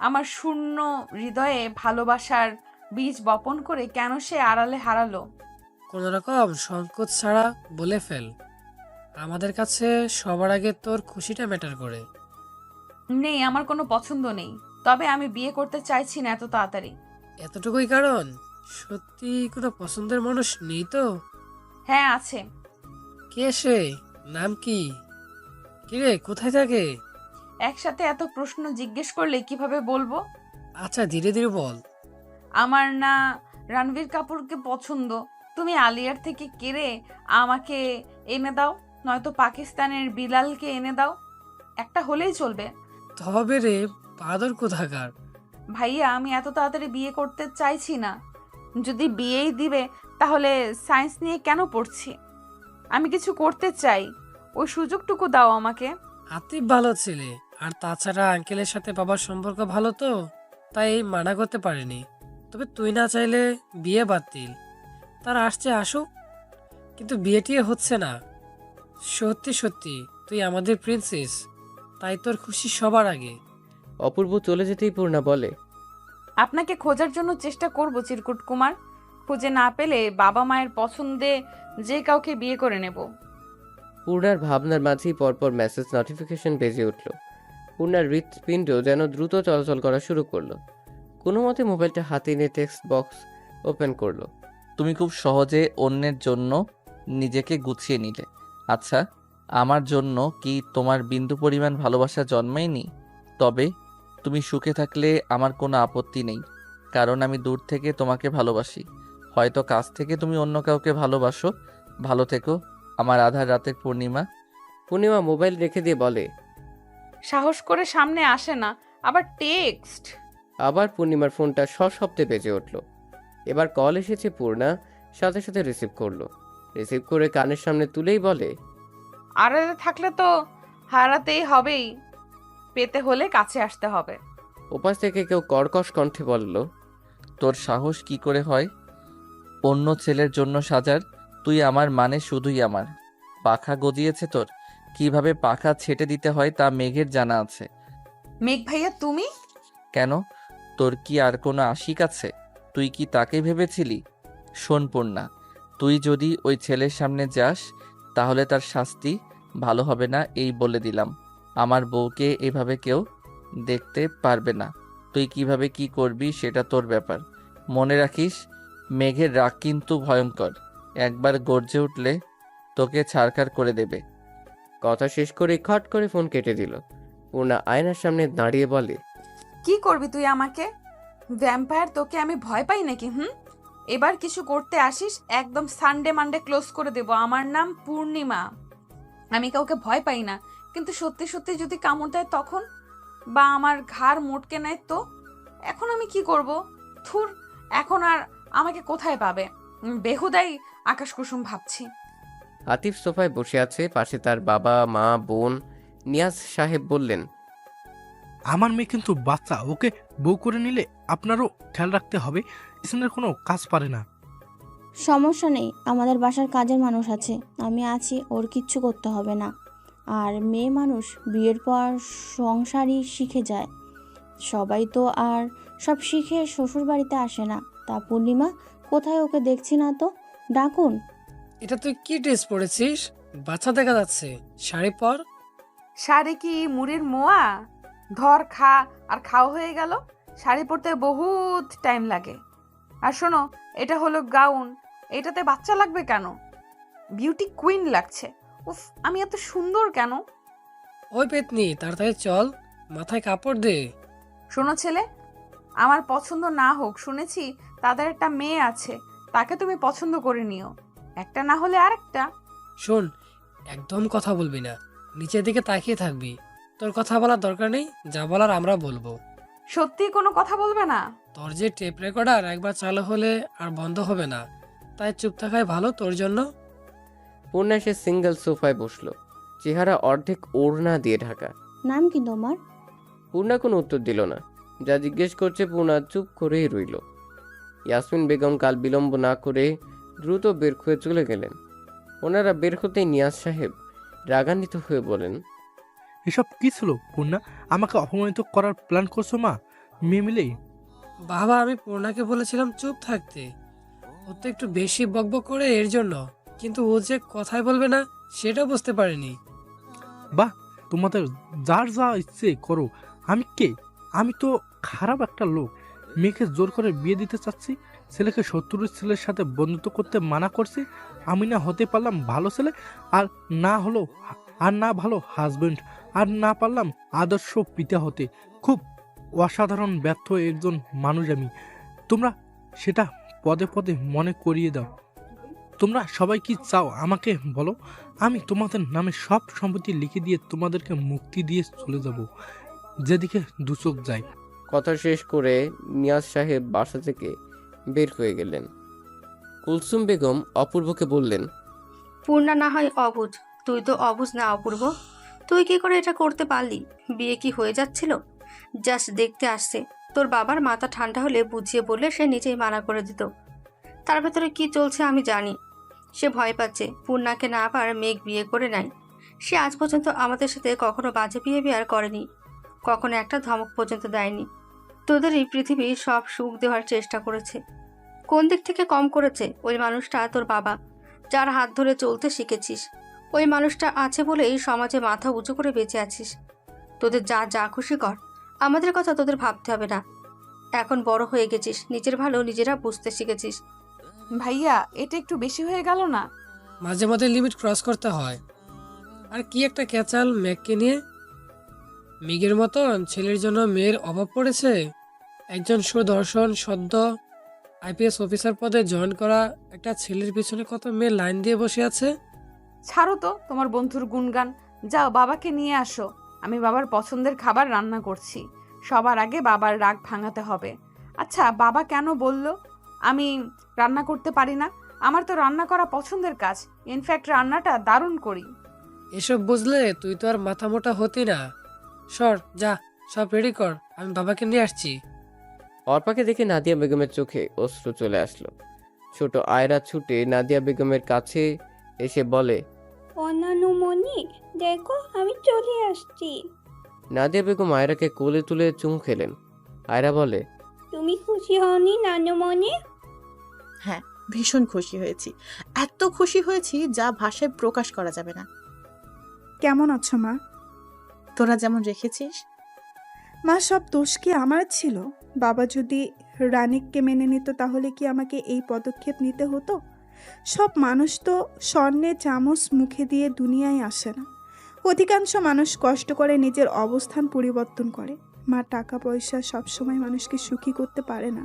আমার শূন্য হৃদয়ে ভালোবাসার বীজ বপন করে কেন সে আড়ালে হারালো? কোন রকম সংকোচ ছাড়া বলে ফেল। আমাদের কাছে সবার আগে তোর খুশিটা ম্যাটার করে। নেই, আমার কোনো পছন্দ নেই, তবে আমি বিয়ে করতে চাইছি না এত তাড়াতাড়ি। এতটুকুই কারণ? সত্যি কোনো পছন্দের মানুষ নেই তো? হ্যাঁ আছে। কে সে? নাম কি? কিরে কোথায় থাকে? একসাথে এত প্রশ্ন জিজ্ঞেস করলে কিভাবে বলবো? আচ্ছা ধীরে ধীরে বল। আমার না রণবীর কাপুরকে পছন্দ। তুমি আলিয়ার থেকে কেড়ে আমাকে এনে দাও, নয়তো পাকিস্তানের বিলালকে এনে দাও। একটা হলেই চলবে। তবে রে বাদর কোথাকার। ভাইয়া, আমি এত তাড়াতাড়ি বিয়ে করতে চাইছি না। যদি বিয়েই দিবে তাহলে সায়েন্স নিয়ে কেন পড়ছি? আমি কিছু করতে চাই, ওই সুযোগটুকু দাও আমাকে। আতিফ ভালো ছেলে, আর তাছাড়া আঙ্কেলের সাথে বাবার সম্পর্ক ভালো তো, তাই মানা করতে পারিনি। তবে তুই না চাইলে বিয়ে বাতিল। তারা আসছে আসুক, কিন্তু বিয়েটি হচ্ছে না। সত্যি সত্যি তুই আমাদের প্রিন্সেস, তাই তোর খুশি সবার আগে। অপূর্ব চলে যেতেই পূর্ণা বলে, আপনাকে খোঁজার জন্য চেষ্টা করব চিরকুট কুমার। খুঁজে না পেলে বাবা মায়ের পছন্দে যে কাউকে বিয়ে করে নেব। পূর্ণার ভাবনার মাঝেই পরপর মেসেজ নোটিফিকেশন বেজে উঠল। পূর্ণার হৃৎপিণ্ড যেন দ্রুত চলাচল করা শুরু করলো। কোনো মতে মোবাইলটা হাতে নিয়ে টেক্সট বক্স ওপেন করলো। তুমি খুব সহজে অন্যের জন্য নিজেকে গুছিয়ে নিলে। আচ্ছা, আমার জন্য কি তোমার বিন্দু পরিমাণ ভালোবাসা জন্মায়নি? তবে তুমি সুখে থাকলে আমার কোনো আপত্তি নেই, কারণ আমি দূর থেকে তোমাকে ভালোবাসি। হয়তো কাছ থেকে তুমি অন্য কাউকে ভালোবাসো। ভালো থেকো আমার আধার রাতের পূর্ণিমা। পূর্ণিমা মোবাইল রেখে দিয়ে বলে, সাহস করে সামনে আসে না, আবার টেক্সট। আবার পূর্ণিমার ফোনটা সশব্দে বেজে উঠল। এবার কল এসেছে। পূর্ণা সাথে সাথে রিসিভ করলো। রিসিভ করে কানের সামনে তুলেই বলে, আড়ালে থাকলে তো হারাতেই হবেই, পেতে হলে কাছে আসতে হবে। ওপাশ থেকে কেউ কর্কশ কণ্ঠে বলল, তোর সাহস কি করে হয় অন্য ছেলের জন্য সাজার? তুই আমার মানে শুধুই আমার। পাখা গজিয়েছে তোর? কিভাবে পাখা ছেটে দিতে হয় তা মেঘের জানা আছে। মেঘ ভাইয়া তুমি? কেন, তোর কি আর কোনো আশিক আছে? তুই কি তাকে ভেবেছিলি? শোন পূর্ণা, তুই যদি ওই ছেলের সামনে যাস তাহলে তার শাস্তি ভালো হবে না, এই বলে দিলাম। আমার বউকে এভাবে কেউ দেখতে পারবে না। তুই কিভাবে কি করবি সেটা তোর ব্যাপার। মনে রাখিস, মেঘের রাগ কিন্তু ভয়ঙ্কর। একবার গর্জে উঠলে তোকে ছাড়খাড় করে দেবে। কথা শেষ করে খট করে ফোন কেটে দিল। পূর্ণা আয়নার সামনে দাঁড়িয়ে বলে, কি করবি তুই আমাকে? ভ্যাম্পায়ার তোকে আমি ভয় পাই নাকি? এবার কিছু করতে আসিস একদম সানডে মানডে ক্লোজ করে দেব। আমার নাম পূর্ণিমা, আমি কাউকে ভয় পাই না। কিন্তু সত্যি সত্যি যদি কামড় দেয় তখন, বা আমার ঘাড় মোটকে নেয় তো? এখন আমি কি করব? থুর, এখন আর আমাকে কোথায় পাবে? বেহুদাই আকাশ কুসুম ভাবছি। আতিফ সোফায় বসে আছে, পাশে তার বাবা মা বোন। নিয়াজ সাহেব বললেন, আমার মেয়ে কিন্তু বাচ্চা, ওকে বউ করে নিলে আপনারও খেয়াল রাখতে হবে। কিচেনের কোনো কাজ পারে না। সমস্যা নেই, আমাদের বাসার কাজের মানুষ আছে, আমি আছি, ওর কিচ্ছু করতে হবে না। আর মেয়ে মানুষ বিয়ের পর সংসারই শিখে যায়। সবাই তো আর সব শিখে শ্বশুর বাড়িতে আসে না। তা পূর্ণিমা কোথায়? ওকে দেখছি না তো, ডাকুন। এটা তুই কি ড্রেস পরেছিস? বাচ্চা দেখা যাচ্ছে। শাড়ি পর। শাড়ি কি মুড়ির মোয়া? ধর খা, আর খাওয়া হয়ে গেল। শাড়ি পরতে বহুত টাইম লাগে। আর শোনো, এটা হলো গাউন, এটাতে বাচ্চা লাগবে কেন? বিউটি কুইন লাগছে। উফ, আমি এত সুন্দর কেন? ওই পেতনি তাড়াতাড়ি চল, মাথায় কাপড় দে। শোনো ছেলে, আমার পছন্দ না হোক, শুনেছি তাদের একটা মেয়ে আছে, তাকে তুমি পছন্দ করে নিও। একটা না হলে আরেকটা। শোন, একদম কথা বলবি না, নিচের দিকে তাকিয়ে থাকবি। তোর কথা বলার দরকার নেই, যা বলার আমরা বলবো। সত্যি কোনো কথা বলবে না? তোর যে টেপ রেকর্ডার একবার চালু হলে আর বন্ধ হবে না, তাই চুপ থাকাই ভালো তোর জন্য। পূর্ণা সে সিঙ্গেল সোফায় বসলো, চেহারা অর্ধেক ওড়না দিয়ে ঢাকা। নাম কি তোমার? পূর্ণা কোনো উত্তর দিল না। যা জিজ্ঞেস করছে পূর্ণা চুপ করেই রইল। ইয়াসমিন বেগম কাল বিলম্ব না করে দ্রুত বের হয়ে চলে গেলেন। ওনারা বের হতেই নিয়াজ সাহেব রাগান্বিত হয়ে বলেন, এসব কি ছিল পূর্ণা? আমাকে অপমানিত করার প্ল্যান করছো মা, মেয়ে মিলেই? বাবা, আমি পূর্ণাকে বলেছিলাম চুপ থাকতে, ও তো একটু বেশি বকবক করে এর জন্য, কিন্তু ও যে কথাই বলবে না সেটা বুঝতে পারিনি। বাহ, তোমাদের যার যা ইচ্ছে করো। আমি কে? আমি তো খারাপ একটা লোক। মেয়েকে জোর করে বিয়ে দিতে চাচ্ছি, ছেলেকে শত্রুর ছেলের সাথে বন্ধুত্ব করতে মানা করছি। আমি না হতে পারলাম ভালো ছেলে, আর না ভালো হাজবেন্ড, আর না পারলাম আদর্শ পিতা হতে। খুব অসাধারণ ব্যর্থ একজন মানুষ আমি। তোমরা সেটা পদে পদে মনে করিয়ে দাও। তোমরা সবাই কি চাও আমাকে বলো। আমি তোমাদের নামে সব সম্পত্তি লিখে দিয়ে তোমাদেরকে মুক্তি দিয়ে চলে যাব, যেদিকে দুচোখ যায়। কথা শেষ করে নিয়াজ সাহেব বাসা থেকে বের হয়ে গেলেন। কুলসুম বেগম অপূর্বকে বললেন, পূর্ণা না হয় অবুঝ, তুই তো অবুঝ না অপূর্ব। তুই কি করে এটা করতে পারলি? বিয়ে কি হয়ে যাচ্ছিল? জাস্ট দেখতে আসছে। তোর বাবার মাথা ঠান্ডা হলে বুঝিয়ে বললে সে নিজেই মানা করে দিত। তার ভেতরে কি চলছে আমি জানি। সে ভয় পাচ্ছে পূর্ণাকে না পার মেঘ বিয়ে করে নেয়। সে আজ পর্যন্ত আমাদের সাথে কখনো বাজে বিহেভিয়ার করেনি, কখনো একটা ধমক পর্যন্ত দেয়নি। তোদের এই পৃথিবীর সব সুখ দেওয়ার চেষ্টা করেছে। কোন দিক থেকে কম করেছে? ওই মানুষটা তোর বাবা, যার হাত ধরে চলতে শিখেছিস। ওই মানুষটা আছে বলেই সমাজে মাথা উঁচু করে বেঁচে আছিস। তোদের যা যা খুশি কর, আমাদের কথা তোদের ভাবতে হবে না। এখন বড় হয়ে গেছিস, নিজের ভালো নিজেরা বুঝতে শিখেছিস। ভাইয়া, এটা একটু বেশি হয়ে গেল না? মাঝে মাঝে লিমিট ক্রস করতে হয়। আর কি একটা ক্যাচাল মেঘকে নিয়ে। মেঘের মতন ছেলের জন্য মেয়ের অভাব পড়েছে। একজন সুদর্শন সদ্য আইপিএস অফিসার পদে জয়েন করা একটা ছেলের পিছনে কত মেয়ে লাইন দিয়ে বসে আছে। ছাড়ো তো তোমার বন্ধুর গুণগান। যাও বাবাকে নিয়ে আসো, আমি বাবার পছন্দের খাবার রান্না করছি। সবার আগে বাবার রাগ ভাঙাতে হবে। আচ্ছা, বাবা কেন বলল আমি রান্না করতে পারি না? আমার তো রান্না করা পছন্দের কাজ। ইনফ্যাক্ট রান্নাটা দারুণ করি। এসব বুঝলে তুই তো আর মাথা মোটা হতি না। সর, যা, সব রেডি কর, আমি বাবাকে নিয়ে আসছি। অর্পাকে দেখে নাদিয়া বেগমের চোখে অশ্রু চলে আসলো। ছোট আয়রা ছুটে নাদিয়া বেগমের কাছে এসে বলে, অনানুমনি, দেখো আমি চলে আসছি। নাদিয়া বেগম আয়রাকে কোলে তুলে চুমু খেলেন। আয়রা বলে, তুমি খুশি হওনি নানুমনি? হ্যাঁ, ভীষণ খুশি হয়েছি। এত খুশি হয়েছি যা ভাষায় প্রকাশ করা যাবে না। কেমন আছো মা? তোরা যেমন রেখেছিস। মা, সব দোষ কি আমার ছিল? বাবা যদি রানিককে মেনে নিত তাহলে কি আমাকে এই পদক্ষেপ নিতে হতো? সব মানুষ তো স্বর্ণের চামচ মুখে দিয়ে দুনিয়ায় আসে না। অধিকাংশ মানুষ কষ্ট করে নিজের অবস্থান পরিবর্তন করে। মা, টাকা পয়সা সবসময় মানুষকে সুখী করতে পারে না।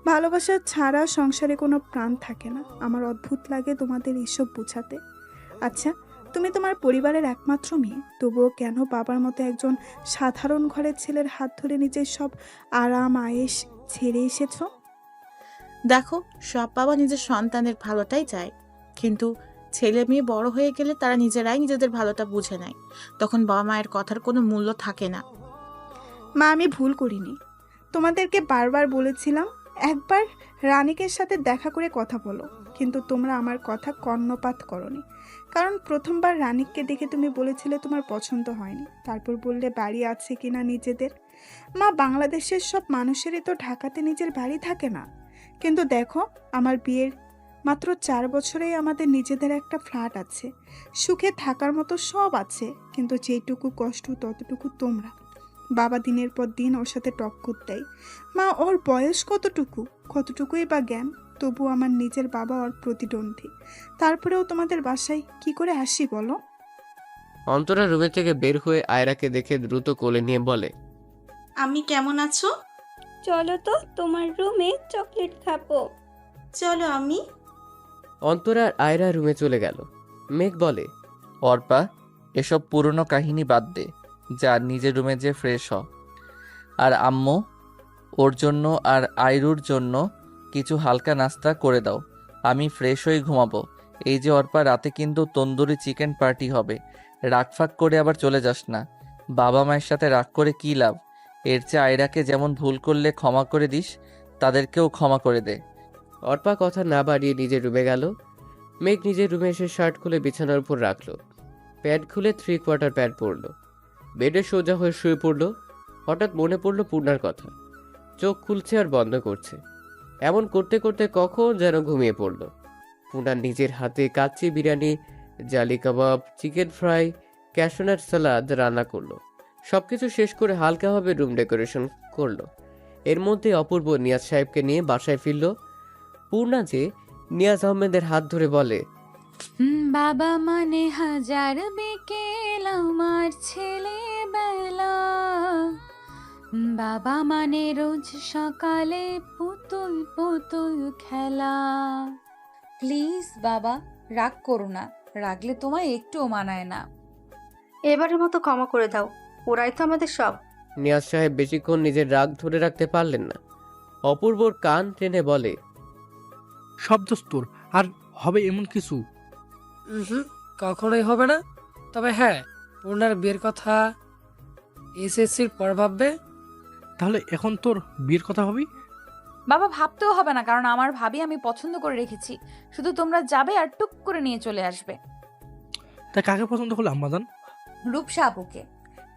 ভালোবাসা ছাড়া সংসারে কোনো প্রাণ থাকে না। আমার অদ্ভুত লাগে তোমাদের এইসব বোঝাতে। আচ্ছা, তুমি তোমার পরিবারের একমাত্র মেয়ে, তবুও কেন বাবার মতো একজন সাধারণ ঘরের ছেলের হাত ধরে নিজের সব আরাম আয়েশ ছেড়ে এসেছো? দেখো, সব বাবা নিজের সন্তানের ভালোটাই চায়, কিন্তু ছেলে মেয়ে বড় হয়ে গেলে তারা নিজেরাই নিজেদের ভালোটা বুঝে নেয়। তখন বাবা মায়ের কথার কোনো মূল্য থাকে না। মা, আমি ভুল করিনি। তোমাদেরকে বারবার বলেছিলাম একবার রানিকের সাথে দেখা করে কথা বলো, কিন্তু তোমরা আমার কথা কর্ণপাত করনি। কারণ প্রথমবার রানিককে দেখে তুমি বলেছিলে তোমার পছন্দ হয়নি, তারপর বললে বাড়ি আছে কিনা নিজেদের। মা, বাংলাদেশের সব মানুষেরই তো ঢাকাতে নিজের বাড়ি থাকে না। কিন্তু দেখো, আমার বিয়ের মাত্র 4 বছরেই আমাদের নিজেদের একটা ফ্ল্যাট আছে, সুখে থাকার মতো সব আছে। কিন্তু যেটুকু কষ্ট ততটুকু তোমরা। বাবা দিনের পর দিন ওর সাথে টক্কর দেয়। মা, ওর বয়স কতটুকুই বা জ্ঞান, তবু আমার নিজের বাবা ওর প্রতিদ্বন্দ্বী। তারপরেও তোমাদের বাসায় কি করে আসি বলো? অন্তরা রুমে থেকে বের হয়ে আয়রাকে দেখে দ্রুত কোলে নিয়ে বলে, আমি কেমন আছো? চলো তো তোমার রুমে চকলেট খাবো। চলো। আমি অন্তরা আর আয়রা রুমে চলে গেল। মেঘ বলে, অর্পা, এসব পুরনো কাহিনী বাদ দে। যা নিজের রুমে যে ফ্রেশ হ। আর আম্মু, ওর জন্য আর আইরুর জন্য কিছু হালকা নাস্তা করে দাও। আমি ফ্রেশ হয়ে ঘুমাবো। এই যে অর্পা, রাতে কিন্তু তন্দুরি চিকেন পার্টি হবে। রাগ ফাগ করে আবার চলে যাস না। বাবা মায়ের সাথে রাগ করে কী লাভ? এর চেয়ে আয়রাকে যেমন ভুল করলে ক্ষমা করে দিস, তাদেরকেও ক্ষমা করে দে। অর্পা কথা না বাড়িয়ে নিজের রুমে গেল। মেঘ নিজের রুমে এসে শার্ট খুলে বিছানার উপর রাখলো। প্যাড খুলে 3/4 প্যাড পরলো। বেডে সোজা হয়ে শুয়ে পড়লো। হঠাৎ মনে পড়লো পূর্ণার কথা। চোখ খুলছে আর বন্ধ করছে। এমন করতে করতে কখন যেন ঘুমিয়ে পড়লো। পূর্ণার নিজের হাতে কাচ্চি বিরিয়ানি, জালি কাবাব, চিকেন ফ্রাই, ক্যাশনাট সালাদ রান্না করলো। সবকিছু শেষ করে হালকাভাবে রুম ডেকোরেশন করলো। এর মধ্যে অপূর্ব নিয়াজ সাহেবকে নিয়ে বাসায় ফিরল। পূর্ণা যে নিয়াজ আহমেদের হাত ধরে বলে, বাবা মানে হাজার বিকেল আমার ছেলেবেলা, বাবা মানে রোজ সকালে পুতুল পুতুল খেলা। প্লিজ বাবা, রাগ করো না। রাগলে তোমায় একটুও মানায় না। এবারের মতো ক্ষমা করে দাও, ওরাই তো আমাদের সব। নিয়াজ সাহেব বেশিক্ষণ নিজের রাগ ধরে রাখতে পারলেন না। অপূর্বর কান টেনে বলে, সব দোষ তোর, আর হবে এমন কিছু? কখনোই হবে না। তবে হ্যাঁ, পূর্ণার বিয়ের কথা এসএসসির পর ভাববে। তাহলে এখন তোর বিয়ের কথা হবি? বাবা, ভাবতেও হবে না, কারণ আমার ভাবি আমি পছন্দ করে রেখেছি। শুধু তোমরা যাবে আর টুক করে নিয়ে চলে আসবে। তা কাকে পছন্দ হলো আম্মাজান? রূপসা আপুকে।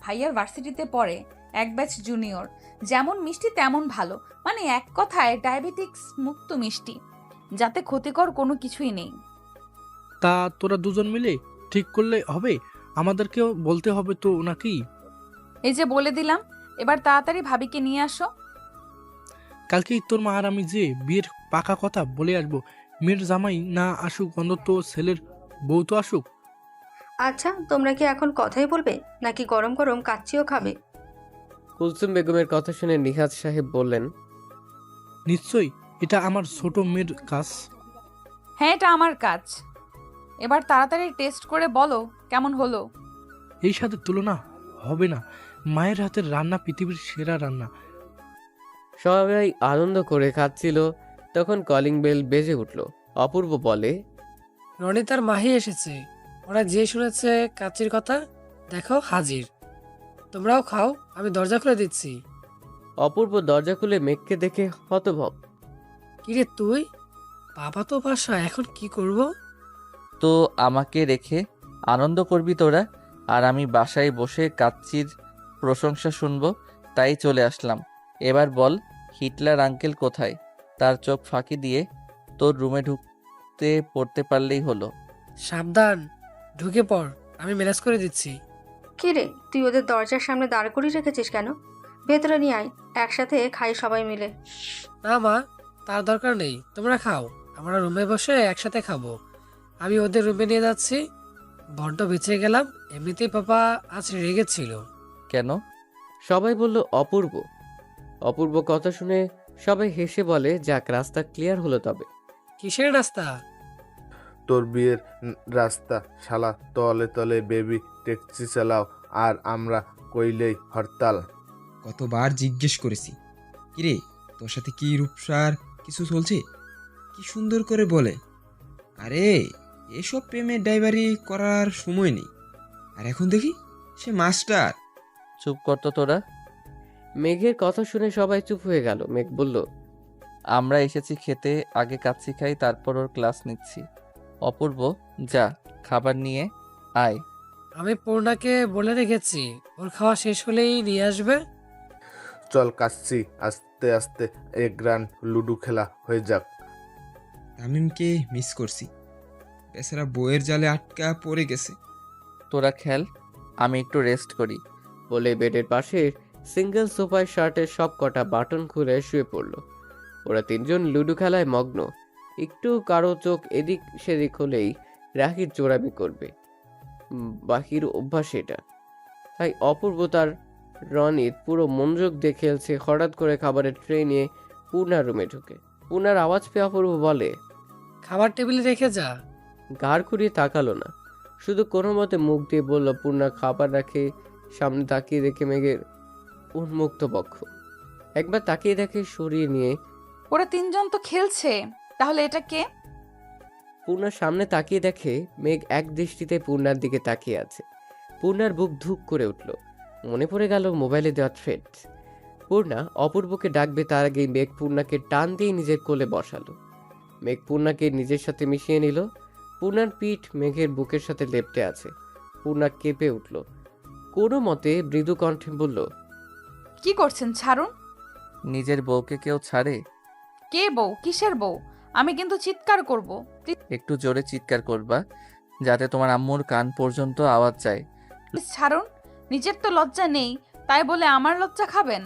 ভাইয়ার ভার্সিটিতে পড়ে, এক ব্যাচ জুনিয়র। যেমন মিষ্টি তেমন ভালো, মানে এক কথায় ডায়াবেটিক্স মুক্ত মিষ্টি, যাতে ক্ষতিকর কোনো কিছুই নেই। তা তোরা দুজন মিলে ঠিক করলে হবে? আমাদেরকেও বলতে হবে তো নাকি? এই যে বলে দিলাম, এবার তাড়াতাড়ি ভাবিকে নিয়ে আসো। কালকেই তোর মা আর আমি যে বিয়ের পাকা কথা বলে আসবো। মেয়ের জামাই না আসুক, অন্তত ছেলের বউ তো আসুক। আচ্ছা, তোমরা কি এখন কথাই বলবে নাকি গরম গরম কাচ্চিও খাবে? কুলসুম বেগমের কথা শুনে নিহাজ সাহেব বললেন, নিশ্চয়ই এটা আমার ছোট মেয়ের কাজ। হ্যাঁ, এটা আমার কাজ। এবার তাড়াতাড়ি টেস্ট করে বলো কেমন হলো। এই সাথে তুলনা হবে না। মায়ের হাতের রান্না পৃথিবীর সেরা রান্না। সবাই আনন্দ করে খাচ্ছিল। তখন কলিং বেল বেজে উঠল। অপূর্ব বলে, রনি তার মাহি এসেছে। ওরা যে শুনেছে কাচ্চির কথা, দেখো হাজির। তোমরাও খাও, আমি দরজা খুলে দিচ্ছি। অপূর্ব দরজা খুলে মেঘকে দেখে হতভম্ব। কিরে তুই? বাবা তো বাসা, এখন কি করব? তো আমাকে রেখে আনন্দ করবি তোরা, আর আমি বাসায় বসে কাচ্চির প্রশংসা শুনবো, তাই চলে আসলাম। এবার বল, হিটলার আঙ্কেল কোথায়? তার চোখ ফাঁকি দিয়ে তোর রুমে ঢুকতে পড়তে পারলেই হলো। সাবধান, ঢুকে পড়, আমি ম্যানেজ করে দিচ্ছি। কি রে, তুই ওদের দরজার সামনে দাঁড় করিয়ে রেখেছিস কেন? ভেতরে নিয়ে আয়, একসাথে খাই সবাই মিলে। না মা, তার দরকার নেই, তোমরা খাও। আমরা রুমে বসে একসাথে খাবো। আমি ওদের রুমে নিয়ে যাচ্ছি। বড্ড বেঁচে গেলাম। এমনিতেই পাপা আজ রেগেছিল। কেন? সবাই বলল অপূর্ব। অপূর্ব কথা শুনে সবাই হেসে বলে, যাক, রাস্তা ক্লিয়ার হলো। তবে কিসের রাস্তা? তোর বিয়ের রাস্তা শালা। তলে তলে বেবি ট্যাক্সি চালাও, আর আমরা কইলেই হরতাল। কতবার জিজ্ঞেস করেছি, কিরে তোর সাথে কি রূপসার কিছু চলছে? কি সুন্দর করে বলে, আরে এসব প্রেমের ড্রাইভারি করার সময় নেই। আর এখন দেখি সে মাস্টার। চুপ করতো তোরা। মেঘের কথা শুনে সবাই চুপ হয়ে গেল। মেঘ বলল, আমরা এসেছি খেতে, আগে কাচ্চি খাই, তারপর ওর ক্লাস নিচ্ছি। অপূর্ব, যা খাবার নিয়ে আয়। আমি পূর্ণাকে বলে রেখেছি, ওর খাওয়া শেষ হলেই নিয়ে আসবে। চল কাচ্চি, আস্তে আস্তে এক গ্রান লুডো খেলা হয়ে যাক। তামিমকে মিস করছি, বেচারা বইয়ের জালে আটকা পড়ে গেছে। তোরা খেল, আমি একটু রেস্ট করি। বলে বেডের পাশে সিঙ্গেল সোফায় শার্টের সব কটা বাটন খুলে শুয়ে পড়ল। ওরা তিনজন লুডো খেলায় মগ্ন। একটু কারো চোখ এদিক সেদিক হলেই রাখির চোরামি করবে। বাকির অভ্যাস এটা। তাই অপূর্ব তার রনিত পুরো মনোযোগ দিয়ে খেলছে। হঠাৎ করে খাবারের ট্রে নিয়ে পূর্ণার রুমে ঢুকে। পূর্ণার আওয়াজ পেয়ে অপূর্ব বলে, খাবার টেবিলে রেখে যা। ঘাড় ঘুরিয়ে তাকালো না, শুধু কোনো মতে মুখ দিয়ে বলল, পূর্ণা খাবার রাখে সামনে তাকিয়ে দেখে মেঘের উন্মুক্ত বক্ষ। একবার তাকিয়ে দেখে সরিয়ে নিয়ে ওরা তিনজন তো খেলছে, তাহলে এটা কে? পূর্ণার সামনে তাকিয়ে দেখে মেঘ এক দৃষ্টিতে পূর্ণার দিকে তাকিয়ে আছে। পূর্ণার বুক ধুক করে উঠল। মনে পড়ে গেল মোবাইলে দেওয়া থ্রেড। পূর্ণা অপূর্বকে ডাকবে তার আগেই মেঘ পূর্ণাকে টান দিয়ে নিজের কোলে বসালো। মেঘ পূর্ণাকে নিজের সাথে মিশিয়ে নিল। পূর্ণার পিঠ মেঘের বুকের সাথে লেপ্টে আছে। পূর্ণা কেঁপে উঠল। কোনো মতে মৃদু কণ্ঠে বলল, কি করছেন? ছাড়ুন। নিজের বউকে কেউ ছাড়ে? কে বউ? কিসের বউ? আমি কিন্তু চিৎকার করব। একটু জোরে চিৎকার করবা, যাতে তোমার আম্মুর কান পর্যন্ত আওয়াজ যায়। প্লিজ ছাড়ুন। নিজের তো লজ্জা নেই, তাই বলে আমার লজ্জা খাবেন?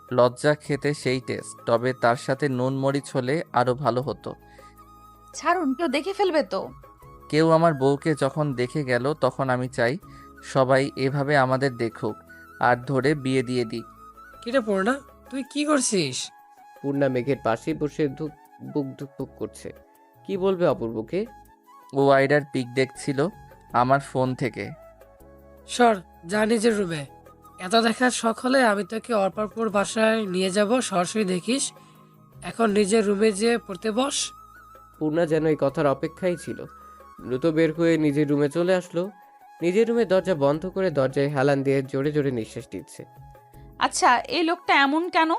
লজ্জা খেতে সেই টেস্ট, তবে তার সাথে নুন মরিচ হলে আরো ভালো হতো। ছাড়ুন, কেউ দেখে ফেলবে তো। কেউ আমার বউকে যখন দেখে গেল, তখন আমি চাই সবাই এভাবে আমাদের দেখুক আর ধরে বিয়ে দিয়ে দিক। কিরে পূর্ণা, তুই কি করছিস? পূর্ণা মেঘের পাশে বসে বুক ধুকপুক করছে। কি বলবে অপূর্বকে? ও আইডার পিক দেখছিল আমার ফোন থেকে। সর, যা নিজের রুমে। এত দেখার শখ হলে আমি তোকে অর্পারপুর বাসায় নিয়ে যাব, সরাসরি দেখিস। এখন নিজের রুমে যেয়ে পড়তে বস। পূর্ণা যেন এই কথার অপেক্ষাই ছিল। দ্রুত বের হয়ে নিজের রুমে চলে আসলো। নিজের রুমে দরজা বন্ধ করে দরজায় হেলান দিয়ে জোরে জোরে নিঃশ্বাস দিচ্ছে। আচ্ছা, এই লোকটা এমন কেন?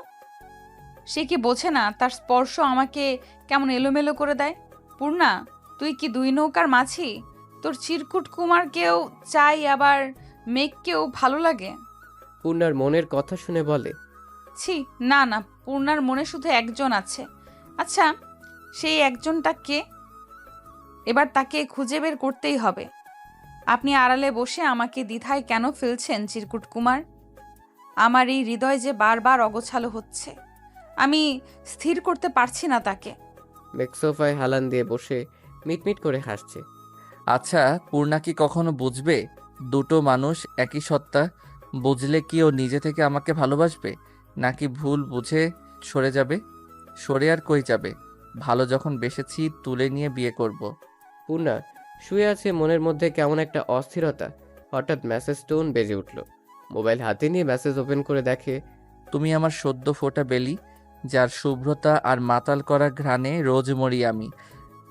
সে কি বোঝে না তার স্পর্শ আমাকে কেমন এলোমেলো করে দেয়? পূর্ণা, তুই কি দুই নৌকার মাঝি? তোর চিরকুট কুমারকেও চাই, আবার মেঘকেও ভালো লাগে। পূর্ণার মনের কথা শুনে বলে, ছি, না না, পূর্ণার মনে শুধু একজন আছে। আচ্ছা, সেই একজনটা কে? এবার তাকে খুঁজে বের করতেই হবে। আপনি আড়ালে বসে আমাকে দ্বিধায় কেন ফেলছেন চিরকুট কুমার? আমার এই হৃদয় যে বারবার অগোছালো হচ্ছে, আমি স্থির করতে পারছি না তাকে। মেঘ সোফায় হেলান দিয়ে বসে মিটমিট করে হাসছে। আচ্ছা, পূর্ণা কি কখনো বুঝবে দুটো মানুষ একই সত্তা? বুঝলে কি ও নিজে থেকে আমাকে ভালোবাসবে, নাকি ভুল বুঝে সরে যাবে? সরে আর কই যাবে? ভালো যখন বেসেছি, তুলে নিয়ে বিয়ে করব। পূর্ণা শুয়ে আছে, মনের মধ্যে কেমন একটা অস্থিরতা। হঠাৎ মেসেজ টোন বেজে উঠল। মোবাইল হাতে নিয়ে মেসেজ ওপেন করে দেখে, তুমি আমার সদ্য ফোটা বেলি, যার শুভ্রতা আর মাতাল করা ঘ্রাণে রোজ মরি আমি।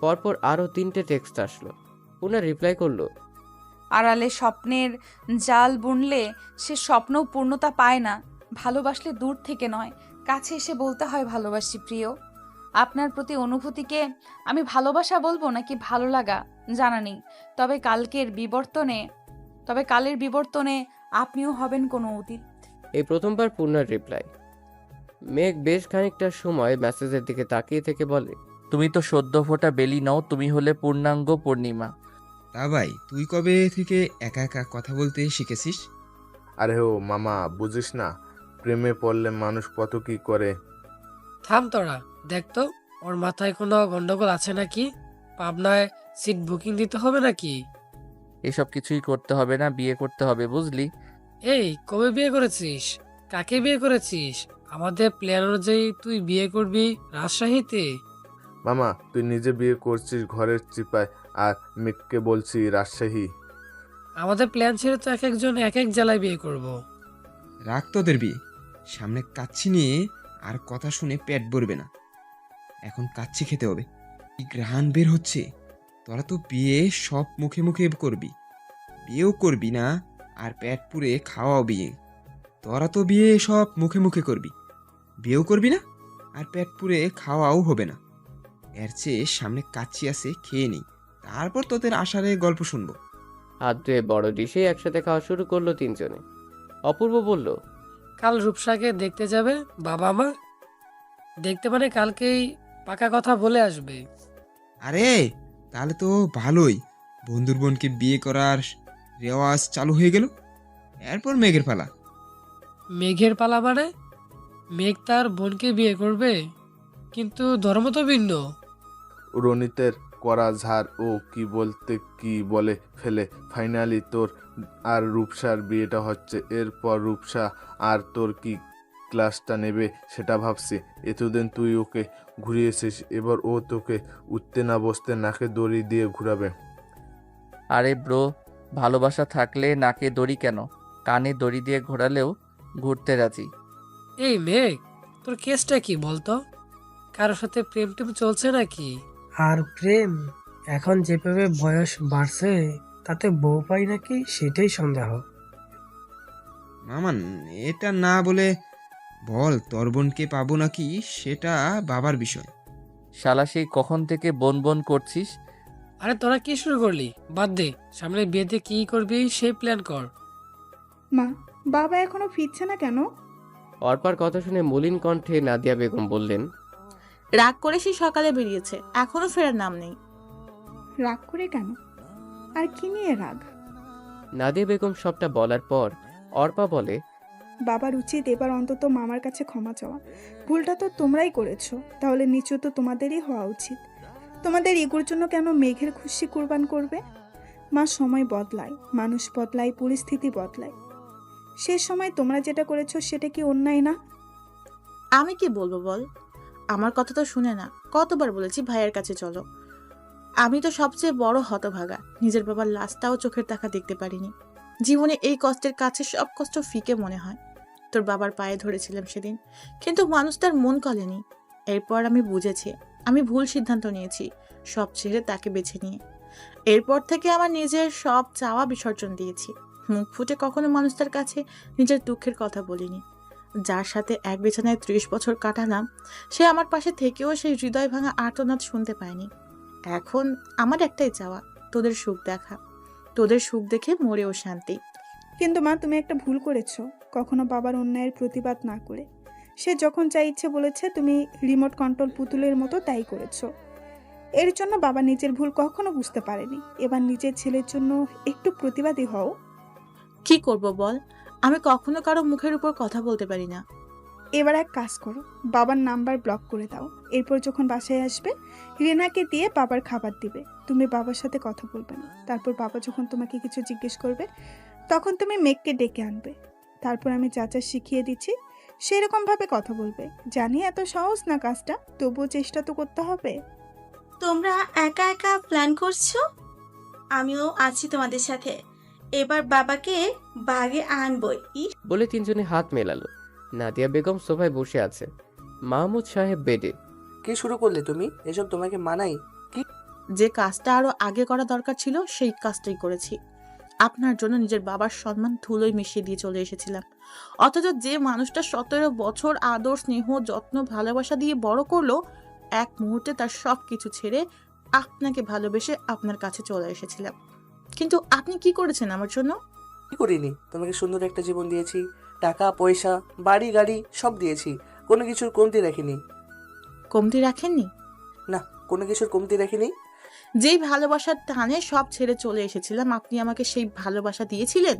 পরপর আরও 3টে টেক্সট আসলো। পূর্ণা রিপ্লাই করলো, আড়ালে স্বপ্নের জাল বুনলে সে স্বপ্নও পূর্ণতা পায় না। ভালোবাসলে দূর থেকে নয়, কাছে এসে বলতে হয় ভালোবাসি প্রিয়। আপনার প্রতি অনুভূতিকে আমি ভালোবাসা বলবো নাকি ভালো লাগা জানা নেই, তবে কালের বিবর্তনে আপনিও হবেন কোনো অতীত। এই প্রথমবার পূর্ণার রিপ্লাই। মেঘ বেশ খানিকটা সময় মেসেজের দিকে তাকিয়ে থেকে বলে, তুমি তো সদ্য ফোটা বেলি নও, তুমি হলে পূর্ণাঙ্গ পূর্ণিমা। তা ভাই, তুই কবে থেকে একা একা কথা বলতে শিখেছিস? আরে ও মামা, বুঝিস না, প্রেমে পড়লে মানুষ কত কি করে। থাম তোরা, দেখ তো ওর মাথায় কোনো গন্ডগোল আছে নাকি? পাবনায় সিট বুকিং দিতে হবে নাকি? এসব কিছুই করতে হবে না, বিয়ে করতে হবে, বুঝলি? এই, কবে বিয়ে করেছিস? কাকে বিয়ে করেছিস? আমাদের প্ল্যান অনুযায়ী তুই বিয়ে করবি রাজশাহীতে। মামা, তুই নিজে বিয়ে করছিস ঘরের চিপায়, আর মেঘকে বলছি রাজশাহী। আমাদের প্ল্যান ছিল তো এক একজন এক এক জেলায় বিয়ে করব। রাখ তোদের বিয়ে, সামনে কাচ্ছি নিয়ে আর কথা শুনে পেট ভরবে না। এখন কাচ্ছি খেতে হবে। কি ঘ্রাণ বের হচ্ছে! তোরা তো বিয়ে সব মুখে মুখে করবি, বিয়েও করবি না, আর পেট পুড়ে খাওয়াও বিয়ে। তোরা তো বিয়ে সব মুখে মুখে করবি, বিয়েও করবি না, আর পেট পুড়ে খাওয়াও হবে না। এর চেয়ে সামনে কাচ্ছি আছে, খেয়ে নেই, তারপর তোদের আষাঢ়ে গল্প শুনবো। হাত ধুয়ে বড় ডিশে একসাথে খাওয়া শুরু করলো 3 জনে। অপূর্ব বলল, কাল রূপসাকে দেখতে যাবে বাবা মা। দেখতে মানে কালকেই পাকা কথা বলে আসবে। আরে তাহলে তো ভালোই, বন্ধুর বোনকে বিয়ে করার রেওয়াজ চালু হয়ে গেল। এরপর মেঘের পালা। মেঘের পালা মানে? মেঘ তার বোনকে বিয়ে করবে, কিন্তু ধর্ম তো ভিন্ন। রনিতের করা ঝাড় ও কি বলতে কি বলে ফেলে। ফাইনালি তোর আর রূপসার বিয়েটা হচ্ছে। এরপর রূপসা আর তোর কি ক্লাসটা নেবে সেটা ভাবছি। এতদিন তুই ওকে ঘুরিয়েছিস, এবার ও তোকে উঠতে না বসতে নাকে দড়ি দিয়ে ঘুরাবে। আরে ব্রো, ভালোবাসা থাকলে নাকে দড়ি কেন? কানে দড়ি দিয়ে ঘোরালেও ঘুরতে রাজি। এই মেঘ, তোর কেসটা কি বলতো? কারোর সাথে প্রেম টেম চলছে নাকি? আর প্রেম, এখন যেভাবে বয়স বাড়ছে তাতে বউ পাই নাকি সেটাই সন্দেহ। মামান, এটা না বলে বল তোর বোনকে পাবো নাকি, সেটা বাবার বিষয়। শালা সেই কখন থেকে বন বন করছিস? আরে তোরা কি শুরু করলি? বাদ দে, সামনে বিয়েতে কি করবি সেই প্ল্যান কর। মা, বাবা এখনো ফিরছে না কেন? অর্পার কথা শুনে মলিন কণ্ঠে নাদিয়া বেগম বললেন, রাগ করে সে সকালে বেরিয়েছে, এখনো ফেরার নাম নেই। রাগ করে কেন? আর কি নিয়ে রাগ? নাদিয়া বেগম সবটা বলার পর অর্পা বলে, বাবার উচিত এবার অন্তত মামার কাছে ক্ষমা চাওয়া। ভুলটা তো তোমরাই করেছো, তাহলে নিচু তো তোমাদেরই হওয়া উচিত। তোমাদের ইগোর জন্য কেন মেঘের খুশি কুরবান করবে? মা, সময় বদলায়, মানুষ বদলায়, পরিস্থিতি বদলায়। সে সময় তোমরা যেটা করেছো সেটা কি অন্যায় না? আমি কি বলবো বল? আমার কথা তো শুনে না। কতবার বলেছি ভাইয়ের কাছে চলো। আমি তো সবচেয়ে বড় হতভাগা, নিজের বাবার লাশটাও চোখের দেখা দেখতে পারিনি। জীবনে এই কষ্টের কাছে সব কষ্ট ফিকে মনে হয়। তোর বাবার পায়ে ধরেছিলাম সেদিন, কিন্তু মানুষ তার মন গলেনি। এরপর আমি বুঝেছি আমি ভুল সিদ্ধান্ত নিয়েছি, সব ছেড়ে তাকে বেছে নিয়ে। এরপর থেকে আমার নিজের সব চাওয়া বিসর্জন দিয়েছি। মুখ ফুটে কখনো মানুষটার কাছে নিজের দুঃখের কথা বলিনি। যার সাথে এক বিছানায় 30 বছর কাটালাম, সে আমার পাশে থেকেও সেই হৃদয় ভাঙা আর্তনাদ শুনতে পায়নি। এখন আমার একটাই চাওয়া, তোদের সুখ দেখা। তোদের সুখ দেখে মরেও শান্তি। কিন্তু মা, তুমি একটা ভুল করেছো, কখনো বাবার অন্যায়ের প্রতিবাদ না করে। সে যখন যা ইচ্ছে বলেছে, তুমি রিমোট কন্ট্রোল পুতুলের মতো তাই করেছো। এর জন্য বাবা নিজের ভুল কখনো বুঝতে পারেনি। এবার নিজের ছেলের জন্য একটু প্রতিবাদী হও। কি করব বল? আমি কখনো কারো মুখের উপর কথা বলতে পারি না। এবার এক কাজ করো, বাবার নাম্বার ব্লক করে দাও। এরপর যখন বাসায় আসবে, রিনাকে দিয়ে বাবার খাবার দিবে। তুমি বাবার সাথে কথা বলবে না। তারপর বাবা যখন তোমাকে কিছু জিজ্ঞেস করবে, তখন তুমি মেঘকে ডেকে আনবে। তারপর আমি যা যা শিখিয়ে দিচ্ছি সেরকম ভাবে কথা বলবে। জানি এত সহজ না কাজটা, তবুও চেষ্টা তো করতে হবে। তোমরা একা একা প্ল্যান করছো, আমিও আছি তোমাদের সাথে। এবার বাবাকে বাগে আনবই। বলে তিনজনে হাত মেলালো। নাদিয়া বেগম সোফায় বসে আছে, মাহমুদ সাহেব বেডে। কি শুরু করলে তুমি? এসব তোমাকে মানাই? কি যে কাজটা আরো আগে করা দরকার ছিল সেই কাজটাই করেছি। আপনার জন্য নিজের বাবার সম্মান ধুলোয় মিশিয়ে দিয়ে চলে এসেছিলাম, অথচ যে মানুষটা 17 বছর আদর, স্নেহ, যত্ন, ভালোবাসা দিয়ে বড় করলো, এক মুহূর্তে তার সব কিছু ছেড়ে আপনাকে ভালোবেসে আপনার কাছে চলে এসেছিলাম। কিন্তু আপনি কি করেছেন আমার জন্য? কি করিনি? তোমাকে সুন্দর একটা জীবন দিয়েছি, টাকা পয়সা, বাড়ি গাড়ি সব দিয়েছি, কোনো কিছুর কমতি রাখিনি। কমতি রাখেননি? না, কোনো কিছুর কমতি রাখিনি। যেই ভালোবাসার টানে সব ছেড়ে চলে এসেছিলাম, আপনি আমাকে সেই ভালোবাসা দিয়েছিলেন।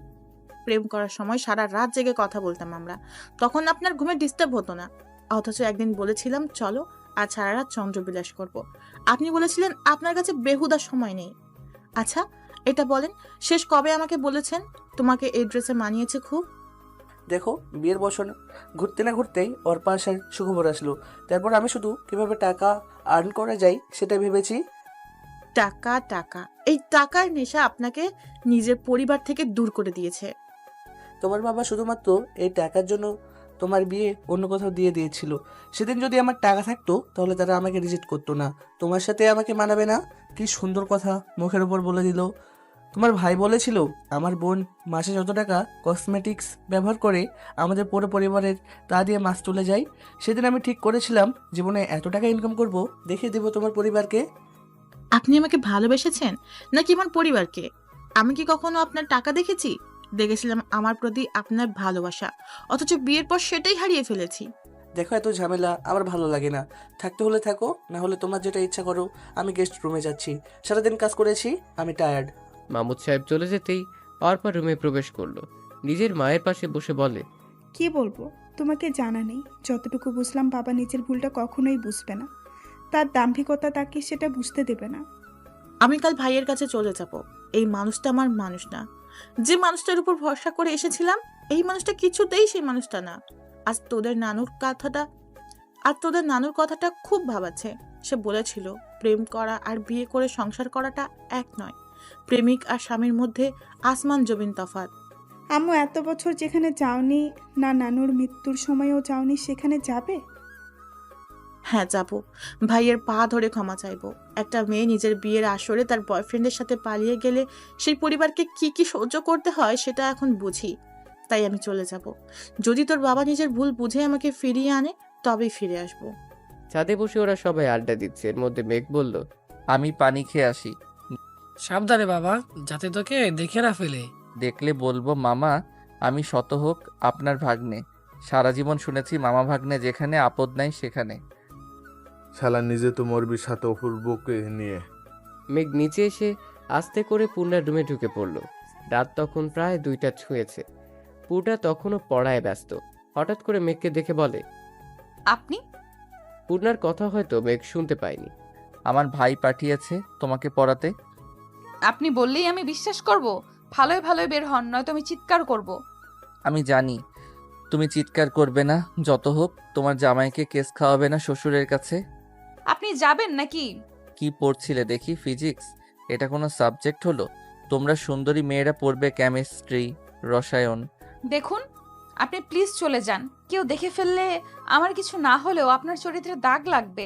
প্রেম করার সময় সারা রাত জেগে কথা বলতাম আমরা, তখন আপনার ঘুমে ডিস্টার্ব হতো না। অথচ একদিন বলেছিলাম চলো আজ সারা রাত চন্দ্রবিলাস করব, আপনি বলেছিলেন আপনার কাছে বেহুদা সময় নেই। আচ্ছা এটা বলেন, শেষ কবে আমাকে বলেছেন তোমাকে এই ড্রেসে মানিয়েছে খুব? দেখো, বিয়ের বছর ঘুরতে না ঘুরতেই ওর পাশে সুখবর আসলো। তারপর আমি শুধু কিভাবে টাকা আর্ন করা যায় সেটা ভেবেছি। টাকা টাকা, এই টাকার নেশা আপনাকে নিজের পরিবার থেকে দূর করে দিয়েছে। তোমার বাবা শুধুমাত্র এই টাকার জন্য তোমার বিয়ে অন্য কোথাও দিয়ে দিয়েছিল। সেদিন যদি আমার টাকা থাকতো তাহলে তারা আমাকে রিজেক্ট করতো না। তোমার সাথে আমাকে মানাবে না, কি সুন্দর কথা মুখের উপর বলে দিল। তোমার ভাই বলেছিল আমার বোন মাসে যত টাকা কসমেটিক্স ব্যবহার করে আমাদের পুরো পরিবারের তা দিয়ে মাস চলে যায়। সেদিন আমি ঠিক করেছিলাম জীবনে এত টাকা ইনকাম করব, দেখিয়ে দেবো তোমার পরিবারকে। আপনি আমাকে ভালোবেসেছেন নাকি আমার পরিবারকে? আমি কি কখনো আপনার টাকা দেখেছি? দেখেছিলাম আমার প্রতি আপনার ভালোবাসা, অথচ বিয়ের পর সেটাই হারিয়ে ফেলেছি। দেখো, এত ঝামেলা আমার ভালো লাগে না। থাকতে হলে থাকো, না হলে তোমার যেটা ইচ্ছা করো। আমি গেস্ট রুমে যাচ্ছি, সারাদিন কাজ করেছি, আমি টায়ার্ড। মাহমুদ সাহেব চলে যেতেই অর্পা রুমে প্রবেশ করলো। নিজের মায়ের পাশে বসে বলে, কি বলবো, তোমাকে জানা নেই। যতটুকু বুঝলাম, বাবা নিজের ভুলটা কখনোই বুঝবে না। তার দাম্ভিকতা তাকে সেটা বুঝতে দেবে না। আমি কাল ভাইয়ের কাছে চলে যাব। এই মানুষটা আমার মানুষ না। যে মানুষটার উপর ভরসা করে এসেছিলাম, এই মানুষটা কিছুতেই সেই মানুষটা না। আজ তোদের নানুর কথাটা খুব ভাবাচ্ছে। সে বলেছিল প্রেম করা আর বিয়ে করে সংসার করাটা এক নয়। প্রেমিক আর স্বামীর মধ্যে আসমান জমিন তফাৎ। আম্মু এত বছর যেখানে যাওনি, না নানুর মৃত্যুর সময়ও যাওনি, সেখানে যাবে? হ্যাঁ যাব। ভাইয়ের পা ধরে ক্ষমা চাইবো। একটা মেয়ে নিজের বিয়ের আসরে তার বয়ফ্রেন্ডের সাথে পালিয়ে গেলে সেই পরিবারকে কি কি সহ্য করতে হয় সেটা এখন বুঝি। তাই আমি চলে যাব। যদি তোর বাবা নিজের ভুল বুঝে আমাকে ফিরিয়ে আনে তবেই ফিরে আসবো। ছাদে বসে ওরা সবাই আড্ডা দিচ্ছে। এর মধ্যে মেঘ বলল, আমি পানি খেয়ে আসি। সাবধানে বাবা, যাতে তোকে দেখে না ফেলে। দেখলে বলবো মামা আমি শতহোক আপনার ভাগ্নে। সারা জীবন শুনেছি মামা ভাগ্নে যেখানে আপদ নাই সেখানে। শালা নিজে তো মরবি সাথে অপূর্বকে নিয়ে। মেঘ নিচে এসে আস্তে করে পূর্ণার রুমে ঢুকে পড়ল। রাত তখন প্রায় 2টা ছুঁয়েছে। পূর্ণা তখনও পড়ায় ব্যস্ত। হঠাৎ করে মেঘকে দেখে বলে, আপনি? পূর্ণার কথা হয়তো মেঘ শুনতে পায়নি। আমার ভাই পাঠিয়েছে তোমাকে পড়াতে। আপনি বললেই আমি বিশ্বাস করব? ভালোই ভালোই বের হন, নয়তো আমি চিৎকার করব। আমি জানি তুমি চিৎকার করবে না, যত হোক তোমার জামাইকে কেস খাওয়াবে না শ্বশুরের কাছে। আপনি যাবেন নাকি? কি পড়ছিলে দেখি? ফিজিক্স? এটা কোনো সাবজেক্ট হলো? তোমরা সুন্দরী মেয়েরা পড়বে কেমিস্ট্রি, রসায়ন। দেখুন, আপনি প্লিজ চলে যান। কেউ দেখে ফেললে আমার কিছু না হলেও আপনার চরিত্রে দাগ লাগবে।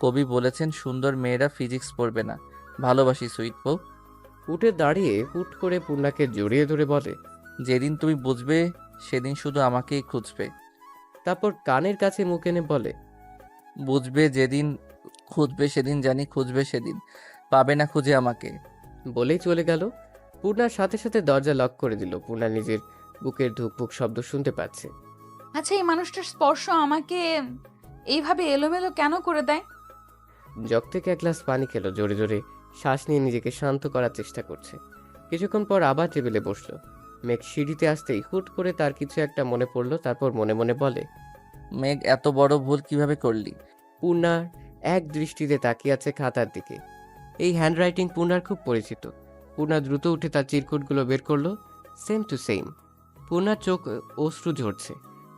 কবি বলেছেন সুন্দর মেয়েরা ফিজিক্স পড়বে না। ভালোবাসি সুইট বউ। উঠে দাঁড়িয়ে হুট করে পূর্ণাকে জড়িয়ে ধরে বলে, যেদিন তুমি বুঝবে সেদিন শুধু আমাকেই খুঁজবে। তারপর কানের কাছে মুখ এনে বলে, বুঝবে যেদিন, খুঁজবে সেদিন, জানি খুঁজবে সেদিন, পাবে না খুঁজে আমাকে। বলেই চলে গেল। পূর্ণার সাথে সাথে দরজা লক করে দিল। পূর্ণা নিজের বুকের ধুকপুক শব্দ শুনতে পাচ্ছে। আচ্ছা, এই মানুষটার স্পর্শ আমাকে এইভাবে এলোমেলো কেন করে দেয়? জগ থেকে এক গ্লাস পানি খেলো। জোরে জোরে শ্বাস নিয়ে নিজেকে শান্ত করার চেষ্টা করছে। কিছুক্ষণ পর আবার টেবিলে বসলো। মেঘ সিঁড়িতে আসতেই হুট করে তার কিছু একটা মনে পড়লো। তারপর মনে মনে বলে, মেঘ এত বড় ভুল কিভাবে করলি? পূর্ণার এক দৃষ্টিতে তাকিয়ে আছে খাতার দিকে। এই হ্যান্ডরাইটিং পূর্ণার খুব পরিচিত। পূর্ণা দ্রুত উঠে তার চিরকুটগুলো বের করলো। Same to same. পূর্ণার চোখ অশ্রু ঝরছে।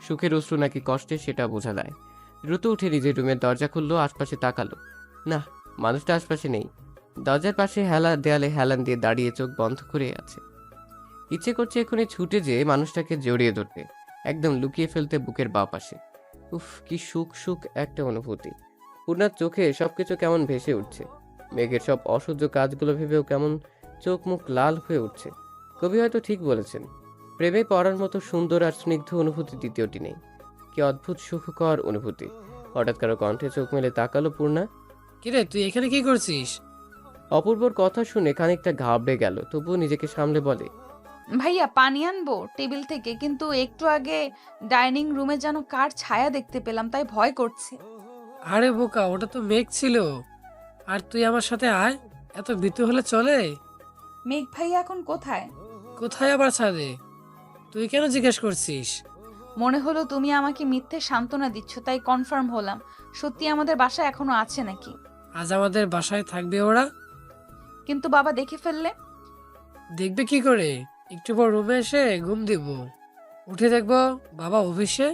সুখের অশ্রু নাকি কষ্টের সেটা বোঝা যায়। দ্রুত উঠে নিজের রুমের দরজা খুললো। আশপাশে তাকালো। না, মানুষটা আশপাশে নেই। দরজার পাশে দেয়ালে হেলান দিয়ে দাঁড়িয়ে চোখ বন্ধ করে আছে। ইচ্ছে করছে এখনই ছুটে যেয়ে মানুষটাকে জড়িয়ে ধরতে, একদম লুকিয়ে ফেলতে বুকের বাঁ পাশে। উফ, কি সুখ সুখ একটা অনুভূতি। পূর্ণার চোখে সবকিছু কেমন ভেসে উঠছে। মেঘের সব অসহ্য কাজগুলো ভেবেও কেমন চোখ মুখ লাল হয়ে উঠছে। কবি হয়তো ঠিক বলেছেন, প্রেমে পড়ার মতো সুন্দর আর স্নিগ্ধ অনুভূতি দ্বিতীয়টি নেই। কি অদ্ভুত সুখকর অনুভূতি। হঠাৎ কারো কণ্ঠে চোখ মেলে তাকালো পূর্ণা। কিরে, তুই এখানে কি করছিস? অপূর্বর কথা শুনে খানিকটা ঘাবড়ে গেল, তবুও নিজেকে সামলে বলে, ভাইয়া পানি আনবো টেবিল থেকে, কিন্তু একটু আগে ডাইনিং রুমে যেন কার ছায়া দেখতে পেলাম, তাই ভয় করছে। আরে বোকা, ওটা তো মেঘ ছিল। আর তুই আমার সাথে আয়, এত ভীতু হলে চলে? মেঘ ভাইয়া এখন কোথায়? কোথায় আবার ছাদে? তুই কেন জিজ্ঞেস করছিস? মনে হলো তুমি আমাকে মিথ্যে সান্ত্বনা দিচ্ছ, তাই কনফার্ম হলাম সত্যি আমাদের বাসায় এখনো আছে নাকি। আজ আমাদের বাসায় থাকবে ওরা। কিন্তু বাবা দেখে ফেললে? দেখবে কি করে? একটু পর রুমে এসে ঘুম দিব, উঠে দেখবো বাবা অফিসে।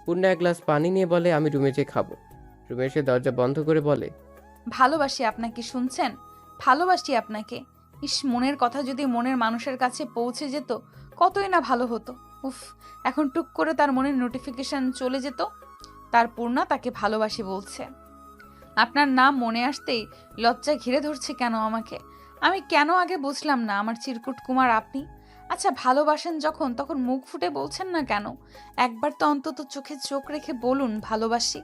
পূর্ণা এক গ্লাস পানি নিয়ে বলে, আমি রুমে যেয়ে খাবো। রুমে এসে দরজা বন্ধ করে বলে, ভালোবাসি আপনাকে, শুনছেন? ভালোবাসি আপনাকে। ইস, মনের কথা যদি মনের মানুষের কাছে পৌঁছে যেত কতই না ভালো হতো। উফ, এখন টুক করে তার মনের নোটিফিকেশন চলে যেত, তার পূর্ণা তাকে ভালোবাসি বলছে। আপনার নাম মনে আসতেই লজ্জা ঘিরে ধরছে কেন আমাকে? আমি কেন আগে বুঝলাম না আমার চিরকুট কুমার আপনি? আচ্ছা, ভালোবাসেন যখন, তখন মুখ ফুটে বলছেন না কেন? একবার তো অন্তত চোখে চোখ রেখে বলুন ভালোবাসি।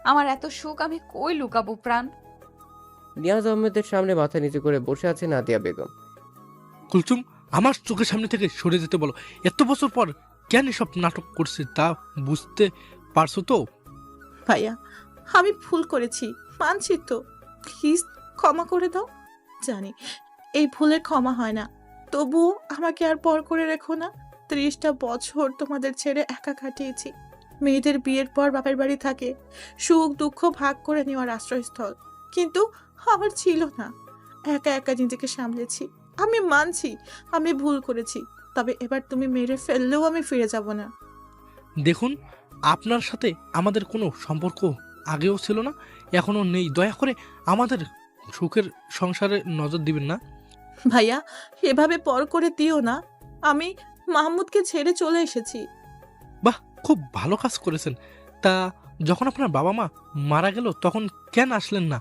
আমার এত সুখ আমি কই লুকাবো প্রাণ? নিয়াজ আহমেদের সামনে মাথা নিচু করে বসে আছে নাদিয়া বেগম। কুলসুম, আমার চোখের সামনে থেকে সরে যেতে বলো। এত বছর পর কেন সব নাটক করছে তা বুঝতে পারছো তো? ভাইয়া, আমি ভুল করেছি, মানছি তো। প্লিজ ক্ষমা করে দাও। জানি এই ভুলের ক্ষমা হয় না, তবুও আমাকে আর পর করে রেখো না। 30টা বছর তোমাদের ছেড়ে একা কাটিয়েছি। মেয়েদের বিয়ের পর বাপের বাড়ি থাকে, সুখ দুঃখ ভাগ করে নেওয়ার আশ্রয়স্থল, কিন্তু আমার ছিল না। একা একা নিজেকে সামলেছি। আমি মানছি আমি ভুল করেছি, তবে এবার তুমি মেরে ফেললেও আমি ফিরে যাব না। দেখুন, আপনার সাথে আমাদের কোনো সম্পর্ক আগেও ছিল না, এখনো নেই। দয়া করে আমাদের সুখের সংসারে নজর দিবেন না। ভাইয়া, এভাবে পর করে দিও না। আমি মাহমুদকে ছেড়ে চলে এসেছি। বাহ, খুব ভালো কাজ করেছেন। তা যখন আপনার বাবা মা মারা গেল তখন কেন আসলেন না?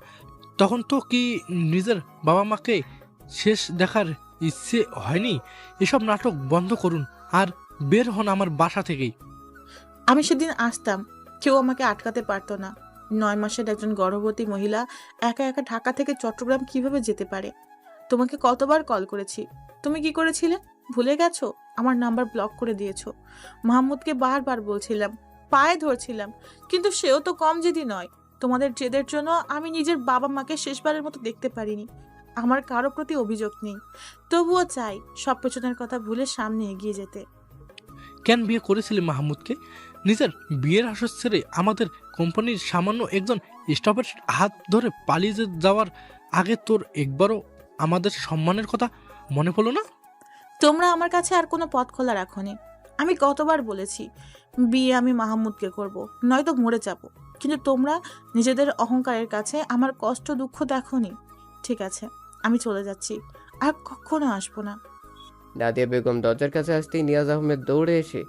তখন তো কি নিজের বাবা মাকে শেষ দেখার ইচ্ছে হয়নি? এসব নাটক বন্ধ করুন আর বের হন আমার বাসা থেকেই। আমি সেদিন আসতাম, কেউ আমাকে আটকাতে পারতো না। 9 মাসের একজন গর্ভবতী মহিলা একা একা ঢাকা থেকে চট্টগ্রাম কিভাবে যেতে পারে? তোমাকে কতবার কল করেছি, তুমি কি করেছিলে ভুলে গেছো? আমার নাম্বার ব্লক করে দিয়েছো। মাহমুদকে বারবার বলছিলাম, পায়ে ধরছিলাম, কিন্তু সেও তো কম জেদি নয়। তোমাদের জেদের জন্য আমি নিজের বাবা মাকে শেষবারের মতো দেখতে পারিনি। আমার কারো প্রতি অভিযোগ নেই, তবুও চাই সব পেছনের কথা ভুলে সামনে এগিয়ে যেতে। কেন বিয়ে করেছিলি মাহমুদকে? নিজের বিয়ের আসর ছেড়ে আমাদের কোম্পানির সামান্য একজন স্টাফের হাত ধরে পালিয়ে যাওয়ার আগে তোর একবারও আমাদের সম্মানের কথা মনে পড়লো না? তোমরা আমার কাছে আর কোনো পথ খোলা রাখোনি। আমি কতবার বলেছি বিয়ে আমি মাহমুদকে করব, নয়তো মরে যাব, কিন্তু তোমরা নিজেদের অহংকারের কাছে আমার কষ্ট দুঃখ দেখোনি। ঠিক আছে, আমি চলে যাচ্ছি, আর কখনো আসবো না। নাদিয়া বেগম দরজার কাছে আসতেই নিয়াজ আহমেদ দৌড়ে এসে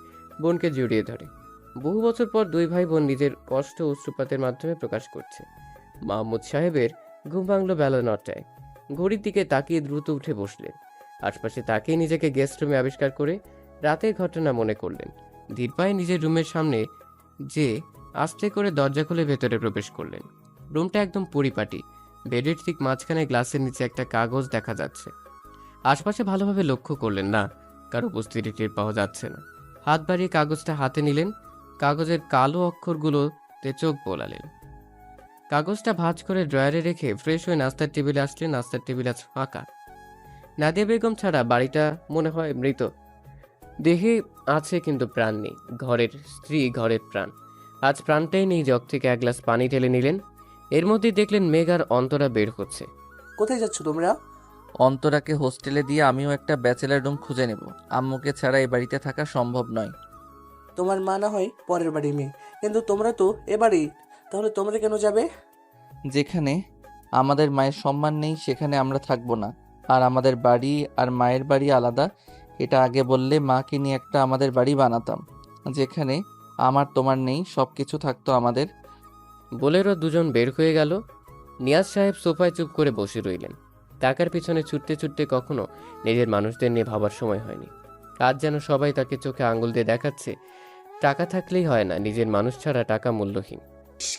বোনকে জড়িয়ে ধরে। বহু বছর পর দুই ভাই বোন নিজের কষ্ট অশ্রুপাতের মাধ্যমে প্রকাশ করছে। মাহমুদ সাহেবের ঘুম ভাঙল বেলা 9টায়। ঘড়ির দিকে তাকিয়ে দ্রুত উঠে বসলেন। আশপাশে তাকিয়ে নিজেকে গেস্ট রুমে আবিষ্কার করে রাতের ঘটনা মনে করলেন। ধীর পায়ে নিজের রুমের সামনে যে আস্তে করে দরজা খুলে ভেতরে প্রবেশ করলেন। রুমটা একদম পরিপাটি। বেডের ঠিক মাঝখানে গ্লাসের নিচে একটা কাগজ দেখা যাচ্ছে। আশপাশে ভালোভাবে লক্ষ্য করলেন না, কারো উপস্থিতি টের পাওয়া যাচ্ছে না। হাত বাড়িয়ে কাগজটা হাতে নিলেন। কাগজের কালো অক্ষরগুলোতে চোখ বোলালেন। কাগজটা ভাঁজ করে ড্রয়ারে রেখে ফ্রেশ হয়ে নাস্তার টেবিলে আসলেন। নাস্তার টেবিল আজ ফাঁকা। নাদিয়া বেগম ছাড়া বাড়িটা মনে হয় মৃত। দেহে আছে কিন্তু প্রাণ নেই। ঘরের স্ত্রী, ঘরের প্রাণ। আজ প্রাণটাই নেই। জগ থেকে এক গ্লাস পানি ঢেলে নিলেন। এর মধ্যেই দেখলেন মেঘ আর অন্তরা বের হচ্ছে। কোথায় যাচ্ছ তোমরা? অন্তরাকে হোস্টেলে দিয়ে আমিও একটা ব্যাচেলার রুম খুঁজে নেব। আম্মুকে ছাড়া এই বাড়িতে থাকা সম্ভব নয়। তোমার মা না হয় পরের বাড়ি মেয়ে, কিন্তু তোমরা তো এবারই, তাহলে তোমরা কেন যাবে? যেখানে আমাদের মায়ের সম্মান নেই সেখানে আমরা থাকবো না। আর আমাদের বাড়ি আর মায়ের বাড়ি আলাদা, এটা আগে বললে মাকে নিয়ে একটা আমাদের বাড়ি বানাতাম, যেখানে আমার তোমার নেই, সব কিছু থাকতো আমাদের। বোলেরো দুজন বের হয়ে গেল। নিয়াজ সাহেব সোফায় চুপ করে বসে রইলেন। টাকার পিছনে ছুটতে ছুটতে কখনো নিজের মানুষদের নিয়ে ভাবার সময় হয়নি। আজ যেন সবাই তাকে চোখে আঙুল দিয়ে দেখাচ্ছে টাকা থাকলেই হয় না, নিজের মানুষ ছাড়া টাকা মূল্যহীন।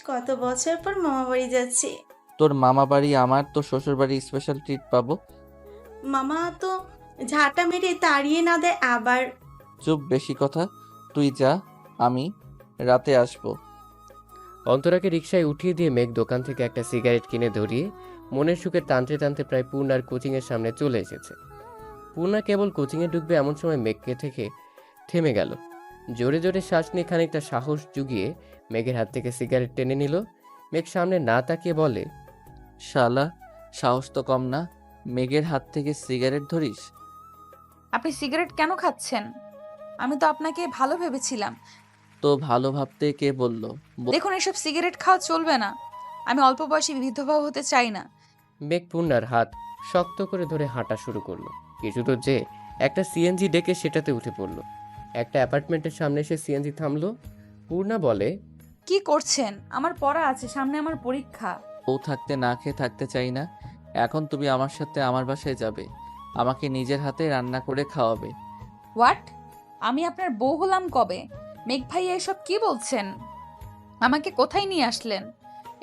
কত বছর পর মামা বাড়ি যাচ্ছি। তোর মামা বাড়ি, আমার তো শ্বশুর বাড়ি স্পেশাল ট্রিট পাবো। মামা তো ঝাঁটা মেরে তাড়িয়ে না দেয় আবার। চুপ, বেশি কথা। তুই যা, আমি রাতে আসবো। অন্তরাকে রিকশায় উঠিয়ে দিয়ে মেঘ দোকান থেকে একটা সিগারেট কিনে ধরিয়ে মনের সুখে টানতে টানতে প্রায় পূর্ণার কোচিংয়ের সামনে চলে এসেছে। পূর্ণা কেবল কোচিংয়ে ঢুকবে এমন সময় মেঘকে থেকে থেমে গেল। জোরে জোরে শ্বাস নিয়ে খানিকটা সাহস জুগিয়ে মেঘের হাত থেকে সিগারেট টেনে নিল। মেঘ সামনে না তাকিয়ে বলে, শালা, সাহস তো কম না, মেঘের হাত থেকে সিগারেট ধরিস? আপনি সিগারেট কেন খাচ্ছেন? আমি তো আপনাকে ভালো ভেবেছিলাম। তো ভালো ভাবতে কে বললো? দেখুন, এসব সিগারেট খাওয়া চলবে না। আমি অল্প বয়সে বিধবা হতে চাই না। মেঘ পূর্ণার হাত শক্ত করে ধরে হাঁটা শুরু করলো। কিছু দূর যে একটা সিএনজি ডেকে সেটাতে উঠে পড়লো। একটা অ্যাপার্টমেন্টের সামনে এসে সিএনজি থামলো। পূর্ণা বলে, কি করছেন? আমার পড়া আছে, সামনে আমার পরীক্ষা। ও থাকতে না খেয়ে থাকতে চাই না। এখন তুমি আমার সাথে আমার বাসায় যাবে, আমাকে নিজের হাতে রান্না করে খাওয়াবে। হোয়াট? আমি আপনার বউ হলাম কবে? মেঘ ভাইয়া এসব কি বলছেন? আমাকে কোথায় নিয়ে আসলেন?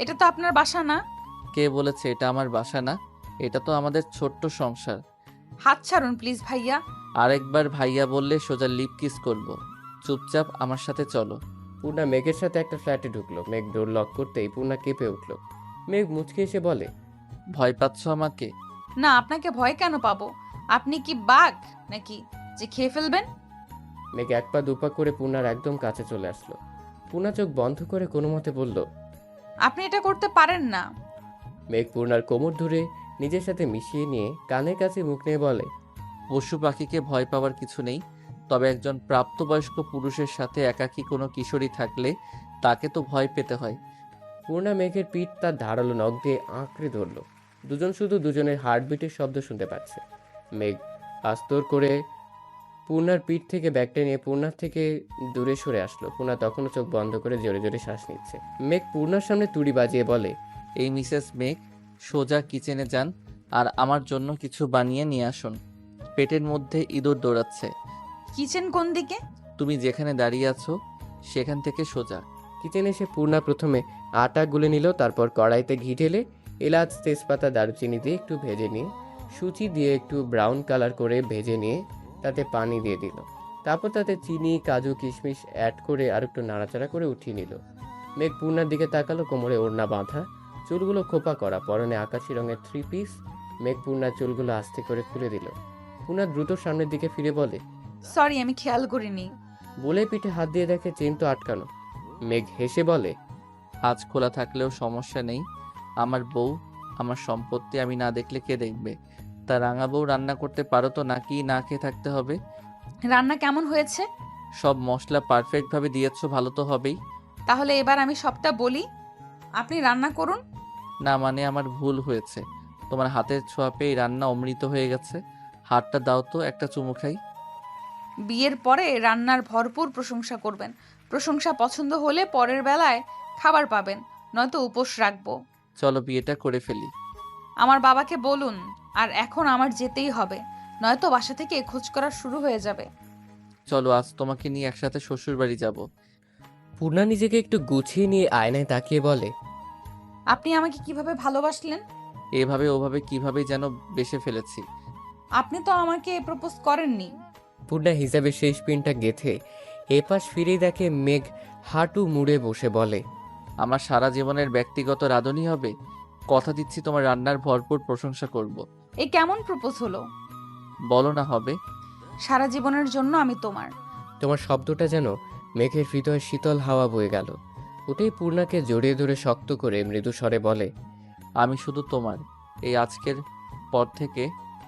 এটা তো আপনার বাসা না। কে বলেছে এটা আমার বাসা না? এটা তো আমাদের ছোট্ট সংসার। হাত ছাড়ুন প্লিজ ভাইয়া। আরেকবার ভাইয়া বললে সোজা লিপ কিস করব। চুপচাপ আমার সাথে চলো। পূর্ণা মেঘের সাথে একটা ফ্ল্যাটে ঢুকলো। মেঘ ডোর লক করতেই পূর্ণা কেঁপে উঠল। মেঘ মুচকে এসে বলে, ভয় পাচ্ছ আমাকে? না, আপনাকে ভয় কেন পাবো? আপনি কি বাঘ নাকি যে খেয়ে ফেলবেন? মেঘ এক পা দুপা করে পূর্ণার একদম কাছে চলে আসলো। পূর্ণা চোখ বন্ধ করে কোনো মতে বলল, আপনি এটা করতে পারেন না। মেঘ পূর্ণার কোমর ধরে নিজের সাথে মিশিয়ে নিয়ে কানের কাছে মুখ নিয়ে বলে, পশু পাখিকে ভয় পাওয়ার কিছু নেই, তবে একজন প্রাপ্তবয়স্ক পুরুষের সাথে একাকী কোনো কিশোরী থাকলে তাকে তো ভয় পেতে হয়। পূর্ণা মেঘের পিঠ তার ধারালো নখ দিয়ে আঁকড়ে ধরল। দুজন শুধু দুজনের হার্টবিটের শব্দ শুনতে পাচ্ছে। মেঘ আস্তর করে পূর্ণার পিঠ থেকে ব্যাগটা নিয়ে পূর্ণার থেকে দূরে সরে আসলো। পূর্ণা তখনও চোখ বন্ধ করে জোরে জোরে শ্বাস নিচ্ছে। মেঘ পূর্ণার সামনে তুড়ি বাজিয়ে বলে, এই মিসেস মেঘ, সোজা কিচেনে যান আর আমার জন্য কিছু বানিয়ে নিয়ে আসুন। পেটের মধ্যে ইঁদুর দৌড়াচ্ছে। কিচেন কোন দিকে? তুমি যেখানে দাঁড়িয়ে আছো সেখান থেকে সোজা। কিচেনে এসে পূর্ণা প্রথমে আটা গুলে নিল, তারপর কড়াইতে ঘি ঢেলে এলাচ, তেজপাতা, দারুচিনি দিয়ে একটু ভেজে নিয়ে সুচি দিয়ে একটু ব্রাউন কালার করে ভেজে নিয়ে তাতে পানি দিয়ে দিল। তারপর তাতে চিনি, কাজু, কিশমিশ অ্যাড করে আর একটু নাড়াচাড়া করে উঠিয়ে নিল। মেঘ পূর্ণার দিকে তাকালো, কোমরে ওড়না বাঁধা, চুলগুলো খোপা করা, পরনে আকাশি রঙের 3 পিস। মেঘ পূর্ণার চুলগুলো আস্তে করে খুলে দিল। পূর্ণা দ্রুত সামনের দিকে ফিরে বলে, সরি, আমি খেয়াল করিনি। বলে পিঠে হাত দিয়ে দেখে চেন তো আটকানো। মেঘ হেসে বলে, আজ খোলা থাকলেও সমস্যা নেই। আমার বউ, আমার সম্পত্তি, আমি না দেখলে কে দেখবে? তা রাঙা বউ, রান্না করতে পারো তো নাকি না খেয়ে থাকতে হবে? রান্না কেমন হয়েছে? সব মশলা পারফেক্টভাবে দিয়েছো, ভালো তো হবেই। তাহলে এবার আমি সবটা বলি, আপনি রান্না করুন। না মানে আমার ভুল হয়েছে। তোমার হাতের ছোঁয়া পেয়ে রান্না অমৃত হয়ে গেছে। হাতটা দাও তো, একটা চুমু খাই। বিয়ের পরে রান্নার ভরপুর প্রশংসা করবেন। প্রশংসা পছন্দ হলে পরের বেলায় খাবার পাবেন, নয়তো উপোস রাখবো। চলো বিয়েটা করে ফেলি। আমার বাবাকে বলুন। আর এখন আমার যেতেই হবে, নয়তো বাসা থেকে খোঁজ করা শুরু হয়ে যাবে। চলো আজ তোমাকে নিয়ে একসাথে শ্বশুর বাড়ি যাব। পূর্ণা নিজেকে একটু গুছিয়ে নিয়ে আয়নায় তাকিয়ে বলে, আপনি আমাকে কিভাবে ভালোবাসলেন? এভাবে ওভাবে কিভাবে যেন বেসে ফেলেছি। আপনি তো আমাকে প্রপোজ করেননি। পূর্ণা হিসাবে শেষ পিনটা গেথে এপাশ ফিরেই দেখে মেঘ হাঁটু মুড়ে বসে বলে, আমার সারা জীবনের ব্যক্তিগত রাঁধুনি হবে। কথা দিচ্ছি তোমার রান্নার ভরপুর প্রশংসা করব। এই কেমন প্রপোজ হলো? বলো না হবে। সারা জীবনের জন্য আমি তোমার। তোমার শব্দটা যেন মেঘের হৃদয়ে শীতল হাওয়া বয়ে গেল। ওটাই পূর্ণাকে জড়িয়ে ধরে শক্ত করে মৃদু স্বরে বলে, আমি শুধু তোমার। এই আজকের পর থেকে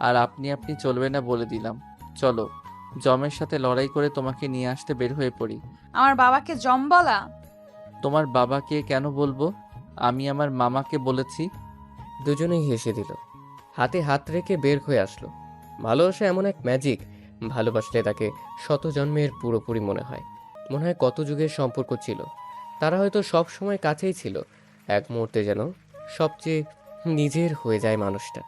আর আপনি আপনি চলবে না বলে দিলাম। চলো জমের সাথে লড়াই করে তোমাকে নিয়ে আসতে বের হয়ে পড়ি। আমার বাবাকে জম বলা? তোমার বাবাকে কেন বলবো? আমি আমার মামাকে বলেছি। দুজনেই হেসে দিল। হাতে হাত রেখে বের হয়ে আসলো। ভালোবাসা এমন এক ম্যাজিক, ভালোবাসলে তাকে শত জন্মের পুরোপুরি মনে হয়। মনে হয় কত যুগের সম্পর্ক ছিল। তারা হয়তো সব সময় কাছেই ছিল, এক মুহূর্তে যেন সবচেয়ে নিজের হয়ে যায় মানুষটা।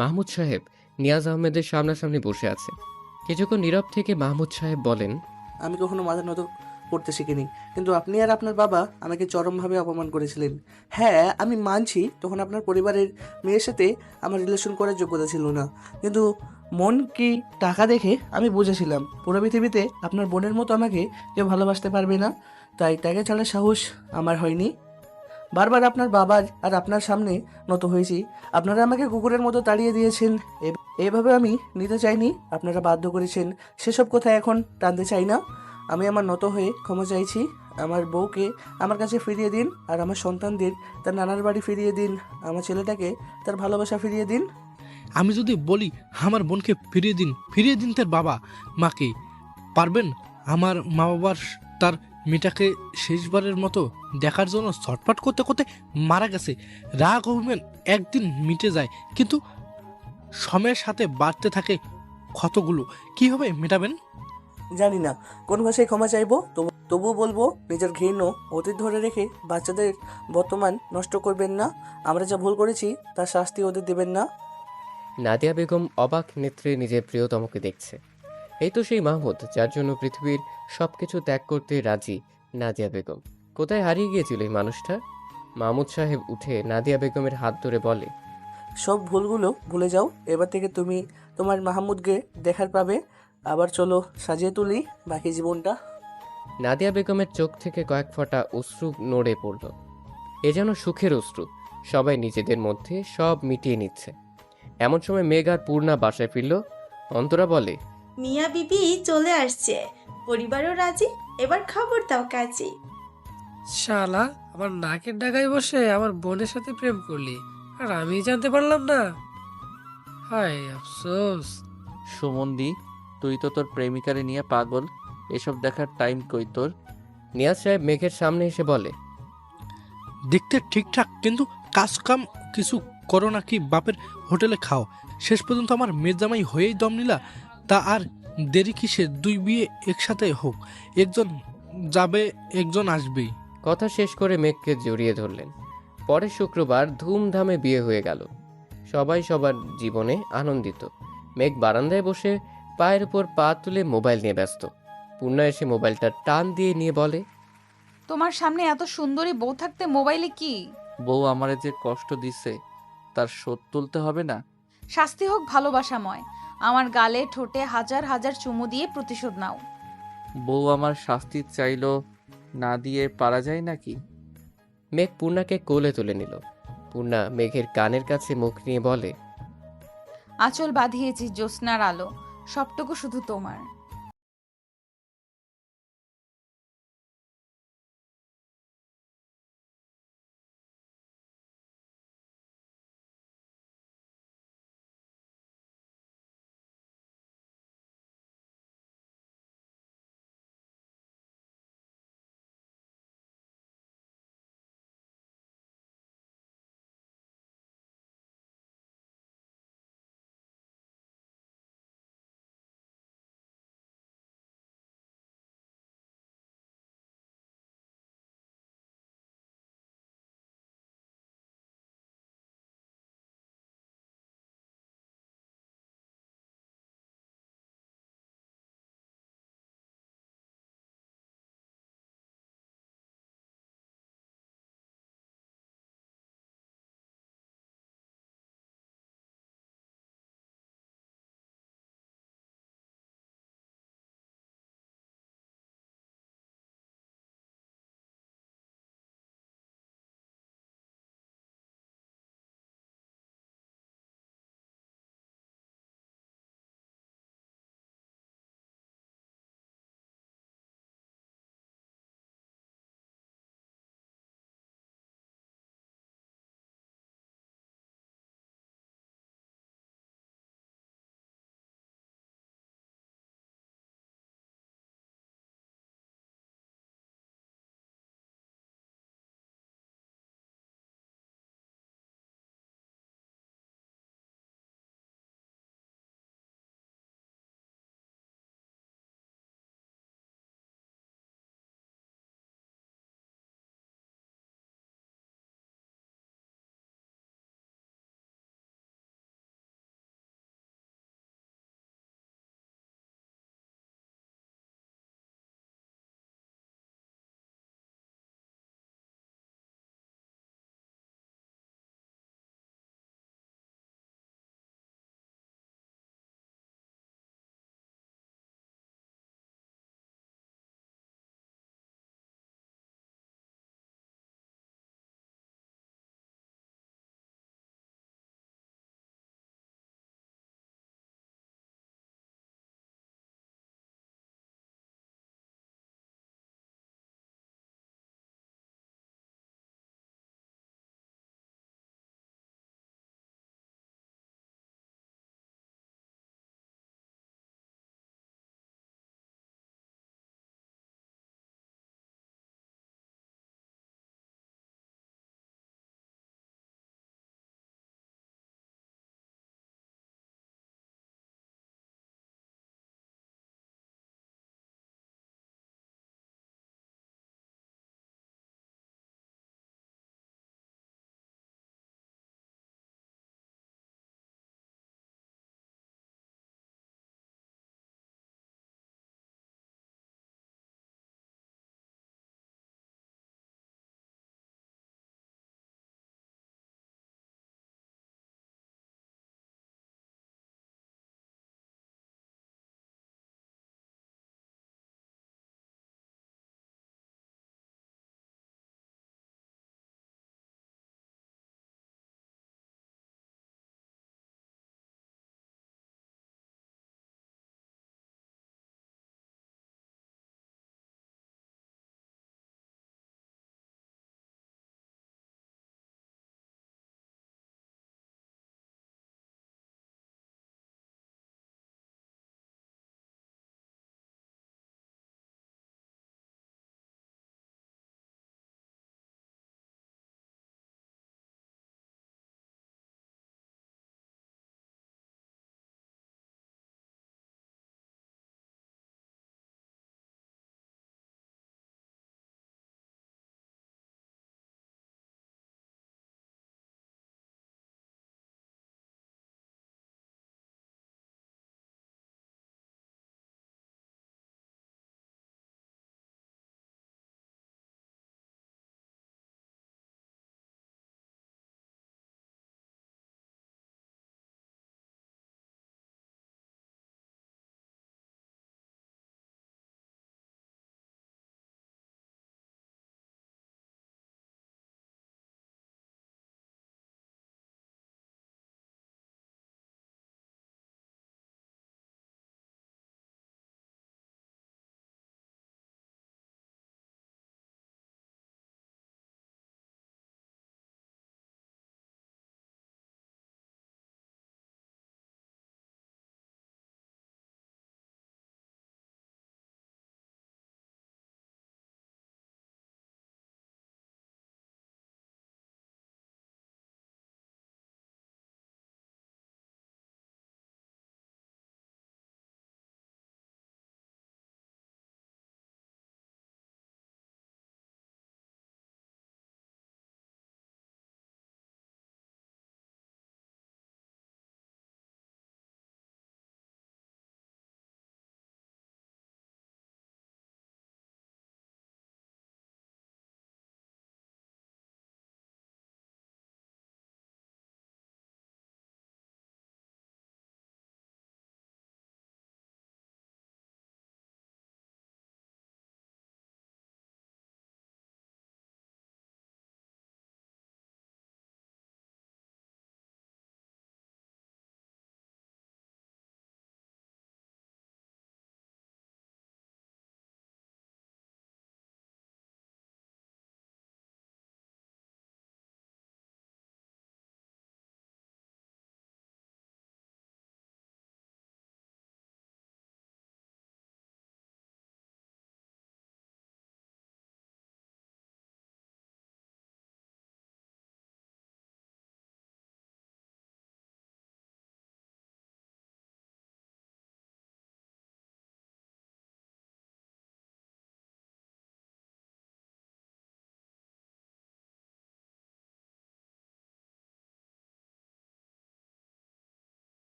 মাহমুদ সাহেব নিয়াজ আহমেদের সামনাসামনি বসে আছে। কিছুক্ষণ নীরব থেকে মাহমুদ সাহেব বলেন, আমি কখনো মাথা নত করতে শিখিনি, কিন্তু আপনি আর আপনার বাবা আমাকে চরমভাবে অপমান করেছিলেন। হ্যাঁ, আমি মানছি তখন আপনার পরিবারের মেয়ের সাথে আমার রিলেশন করার যোগ্যতা ছিল না, কিন্তু মন কি টাকা দেখে আমি বুঝেছিলাম পুরো পৃথিবীতে আপনার বোনের মতো আমাকে কেউ ভালোবাসতে পারবে না। তাই টাকা ছাড়ার সাহস আমার হয়নি। বারবার আপনার বাবার আর আপনার সামনে নত হয়েছি। আপনারা আমাকে কুকুরের মতো তাড়িয়ে দিয়েছেন, এভাবে আমি নিতে চাইনি, আপনারা বাধ্য করেছেন। সেসব কথা এখন টানতে চাই না। আমি আমার নত হয়ে ক্ষমা চাইছি। আমার বউকে আমার কাছে ফিরিয়ে দিন, আর আমার সন্তানদের তার নানার বাড়ি ফিরিয়ে দিন। আমার ছেলেটাকে তার ভালোবাসা ফিরিয়ে দিন। আমি যদি বলি আমার বোনকে ফিরিয়ে দিন তার বাবা মাকে, পারবেন? আমার মা বাবার তার মেয়েটাকে শেষবারের মতো দেখার জন্য ছটফট করতে করতে মারা গেছে। রাগ অভিমান একদিন মিটে যায়, কিন্তু সময়ের সাথে বাড়তে থাকে ক্ষতগুলো। কীভাবে মেটাবেন? জানি না কোন ভাষায় ক্ষমা চাইবো, তবুও বলবো নিজের ঘৃণ্য অতীত ধরে রেখে বাচ্চাদের বর্তমান নষ্ট করবেন না। আমরা যা ভুল করেছি তার শাস্তি ওদের দেবেন না। নাদিয়া বেগম অবাক নেত্রে নিজের প্রিয়তমকে দেখছে। এই তো সেই মাহমুদ যার জন্য পৃথিবীর সবকিছু ত্যাগ করতে রাজি নাদিয়া বেগম। কোথায় হারিয়ে গিয়েছিল এই মানুষটা? মাহমুদ সাহেব উঠে নাদিয়া বেগমের হাত ধরে বলে, সব ভুলগুলো ভুলে যাও। এবার থেকে তুমি তোমার মাহমুদকে দেখার পাবে। আবার চলো সাজিয়ে তুলি বাকি জীবনটা। নাদিয়া বেগমের চোখ থেকে কয়েক ফোঁটা অশ্রু নড়ে পড়ল। এ যেন সুখের অশ্রু। সবাই নিজেদের মধ্যে সব মিটিয়ে নিচ্ছে। এমন সময় মেঘ আর পূর্ণা বাসায় ফিরল। অন্তরা বলে, মিয়া বিবি চলে আসছে, পরিবারও রাজি, এবার খবর দাও কাজী। শালা, আমার নাকের ডাগায় বসে আমার বোনের সাথে প্রেম করলি আর আমি জানতে পারলাম না। হায় আফসোস। সুমন্দি, তুই তো তোর প্রেমিকারে নিয়ে পাগল। এসব দেখার টাইম কই তোর? নিয়াজ সাহেব মেঘের সামনে এসে বলে, দেখতে ঠিকঠাক, কিন্তু কাজ কাম কিছু করো নাকি বাপের হোটেলে খাও। শেষ পর্যন্ত আমার মেয়ের জামাই হয়েই দম নিলা, তা আর দেরি কিসের? 2 বিয়ে একসাথে হোক, একজন যাবে একজন আসবেই। কথা শেষ করে মেঘকে জড়িয়ে ধরলেন। পরের শুক্রবার ধুমধামে বিয়ে হয়ে গেল। সবাই সবার জীবনে আনন্দিত। মেঘ বারান্দায় বসে পায়ের উপর পা তুলে মোবাইল নিয়ে ব্যস্ত। পূর্ণা এসে মোবাইলটা টান দিয়ে নিয়ে বলে, তোমার সামনে এত সুন্দরী বউ থাকতে মোবাইলে কি? বউ আমারে যে কষ্ট দিছে তার শোধ তুলতে হবে না? শাস্তি হোক ভালোবাসাময়। আমার গালে ঠোঁটে হাজার হাজার চুমু দিয়ে প্রতিশোধ নাও। বউ আমার শাস্তি চাইলো, না দিয়ে পারা যায় নাকি? মেঘ পূর্ণাকে কোলে তুলে নিল। পূর্ণা মেঘের কানের কাছে মুখ নিয়ে বলে, আঁচল বাঁধিয়েছি জ্যোৎস্নার আলো, সবটুকু শুধু তোমার।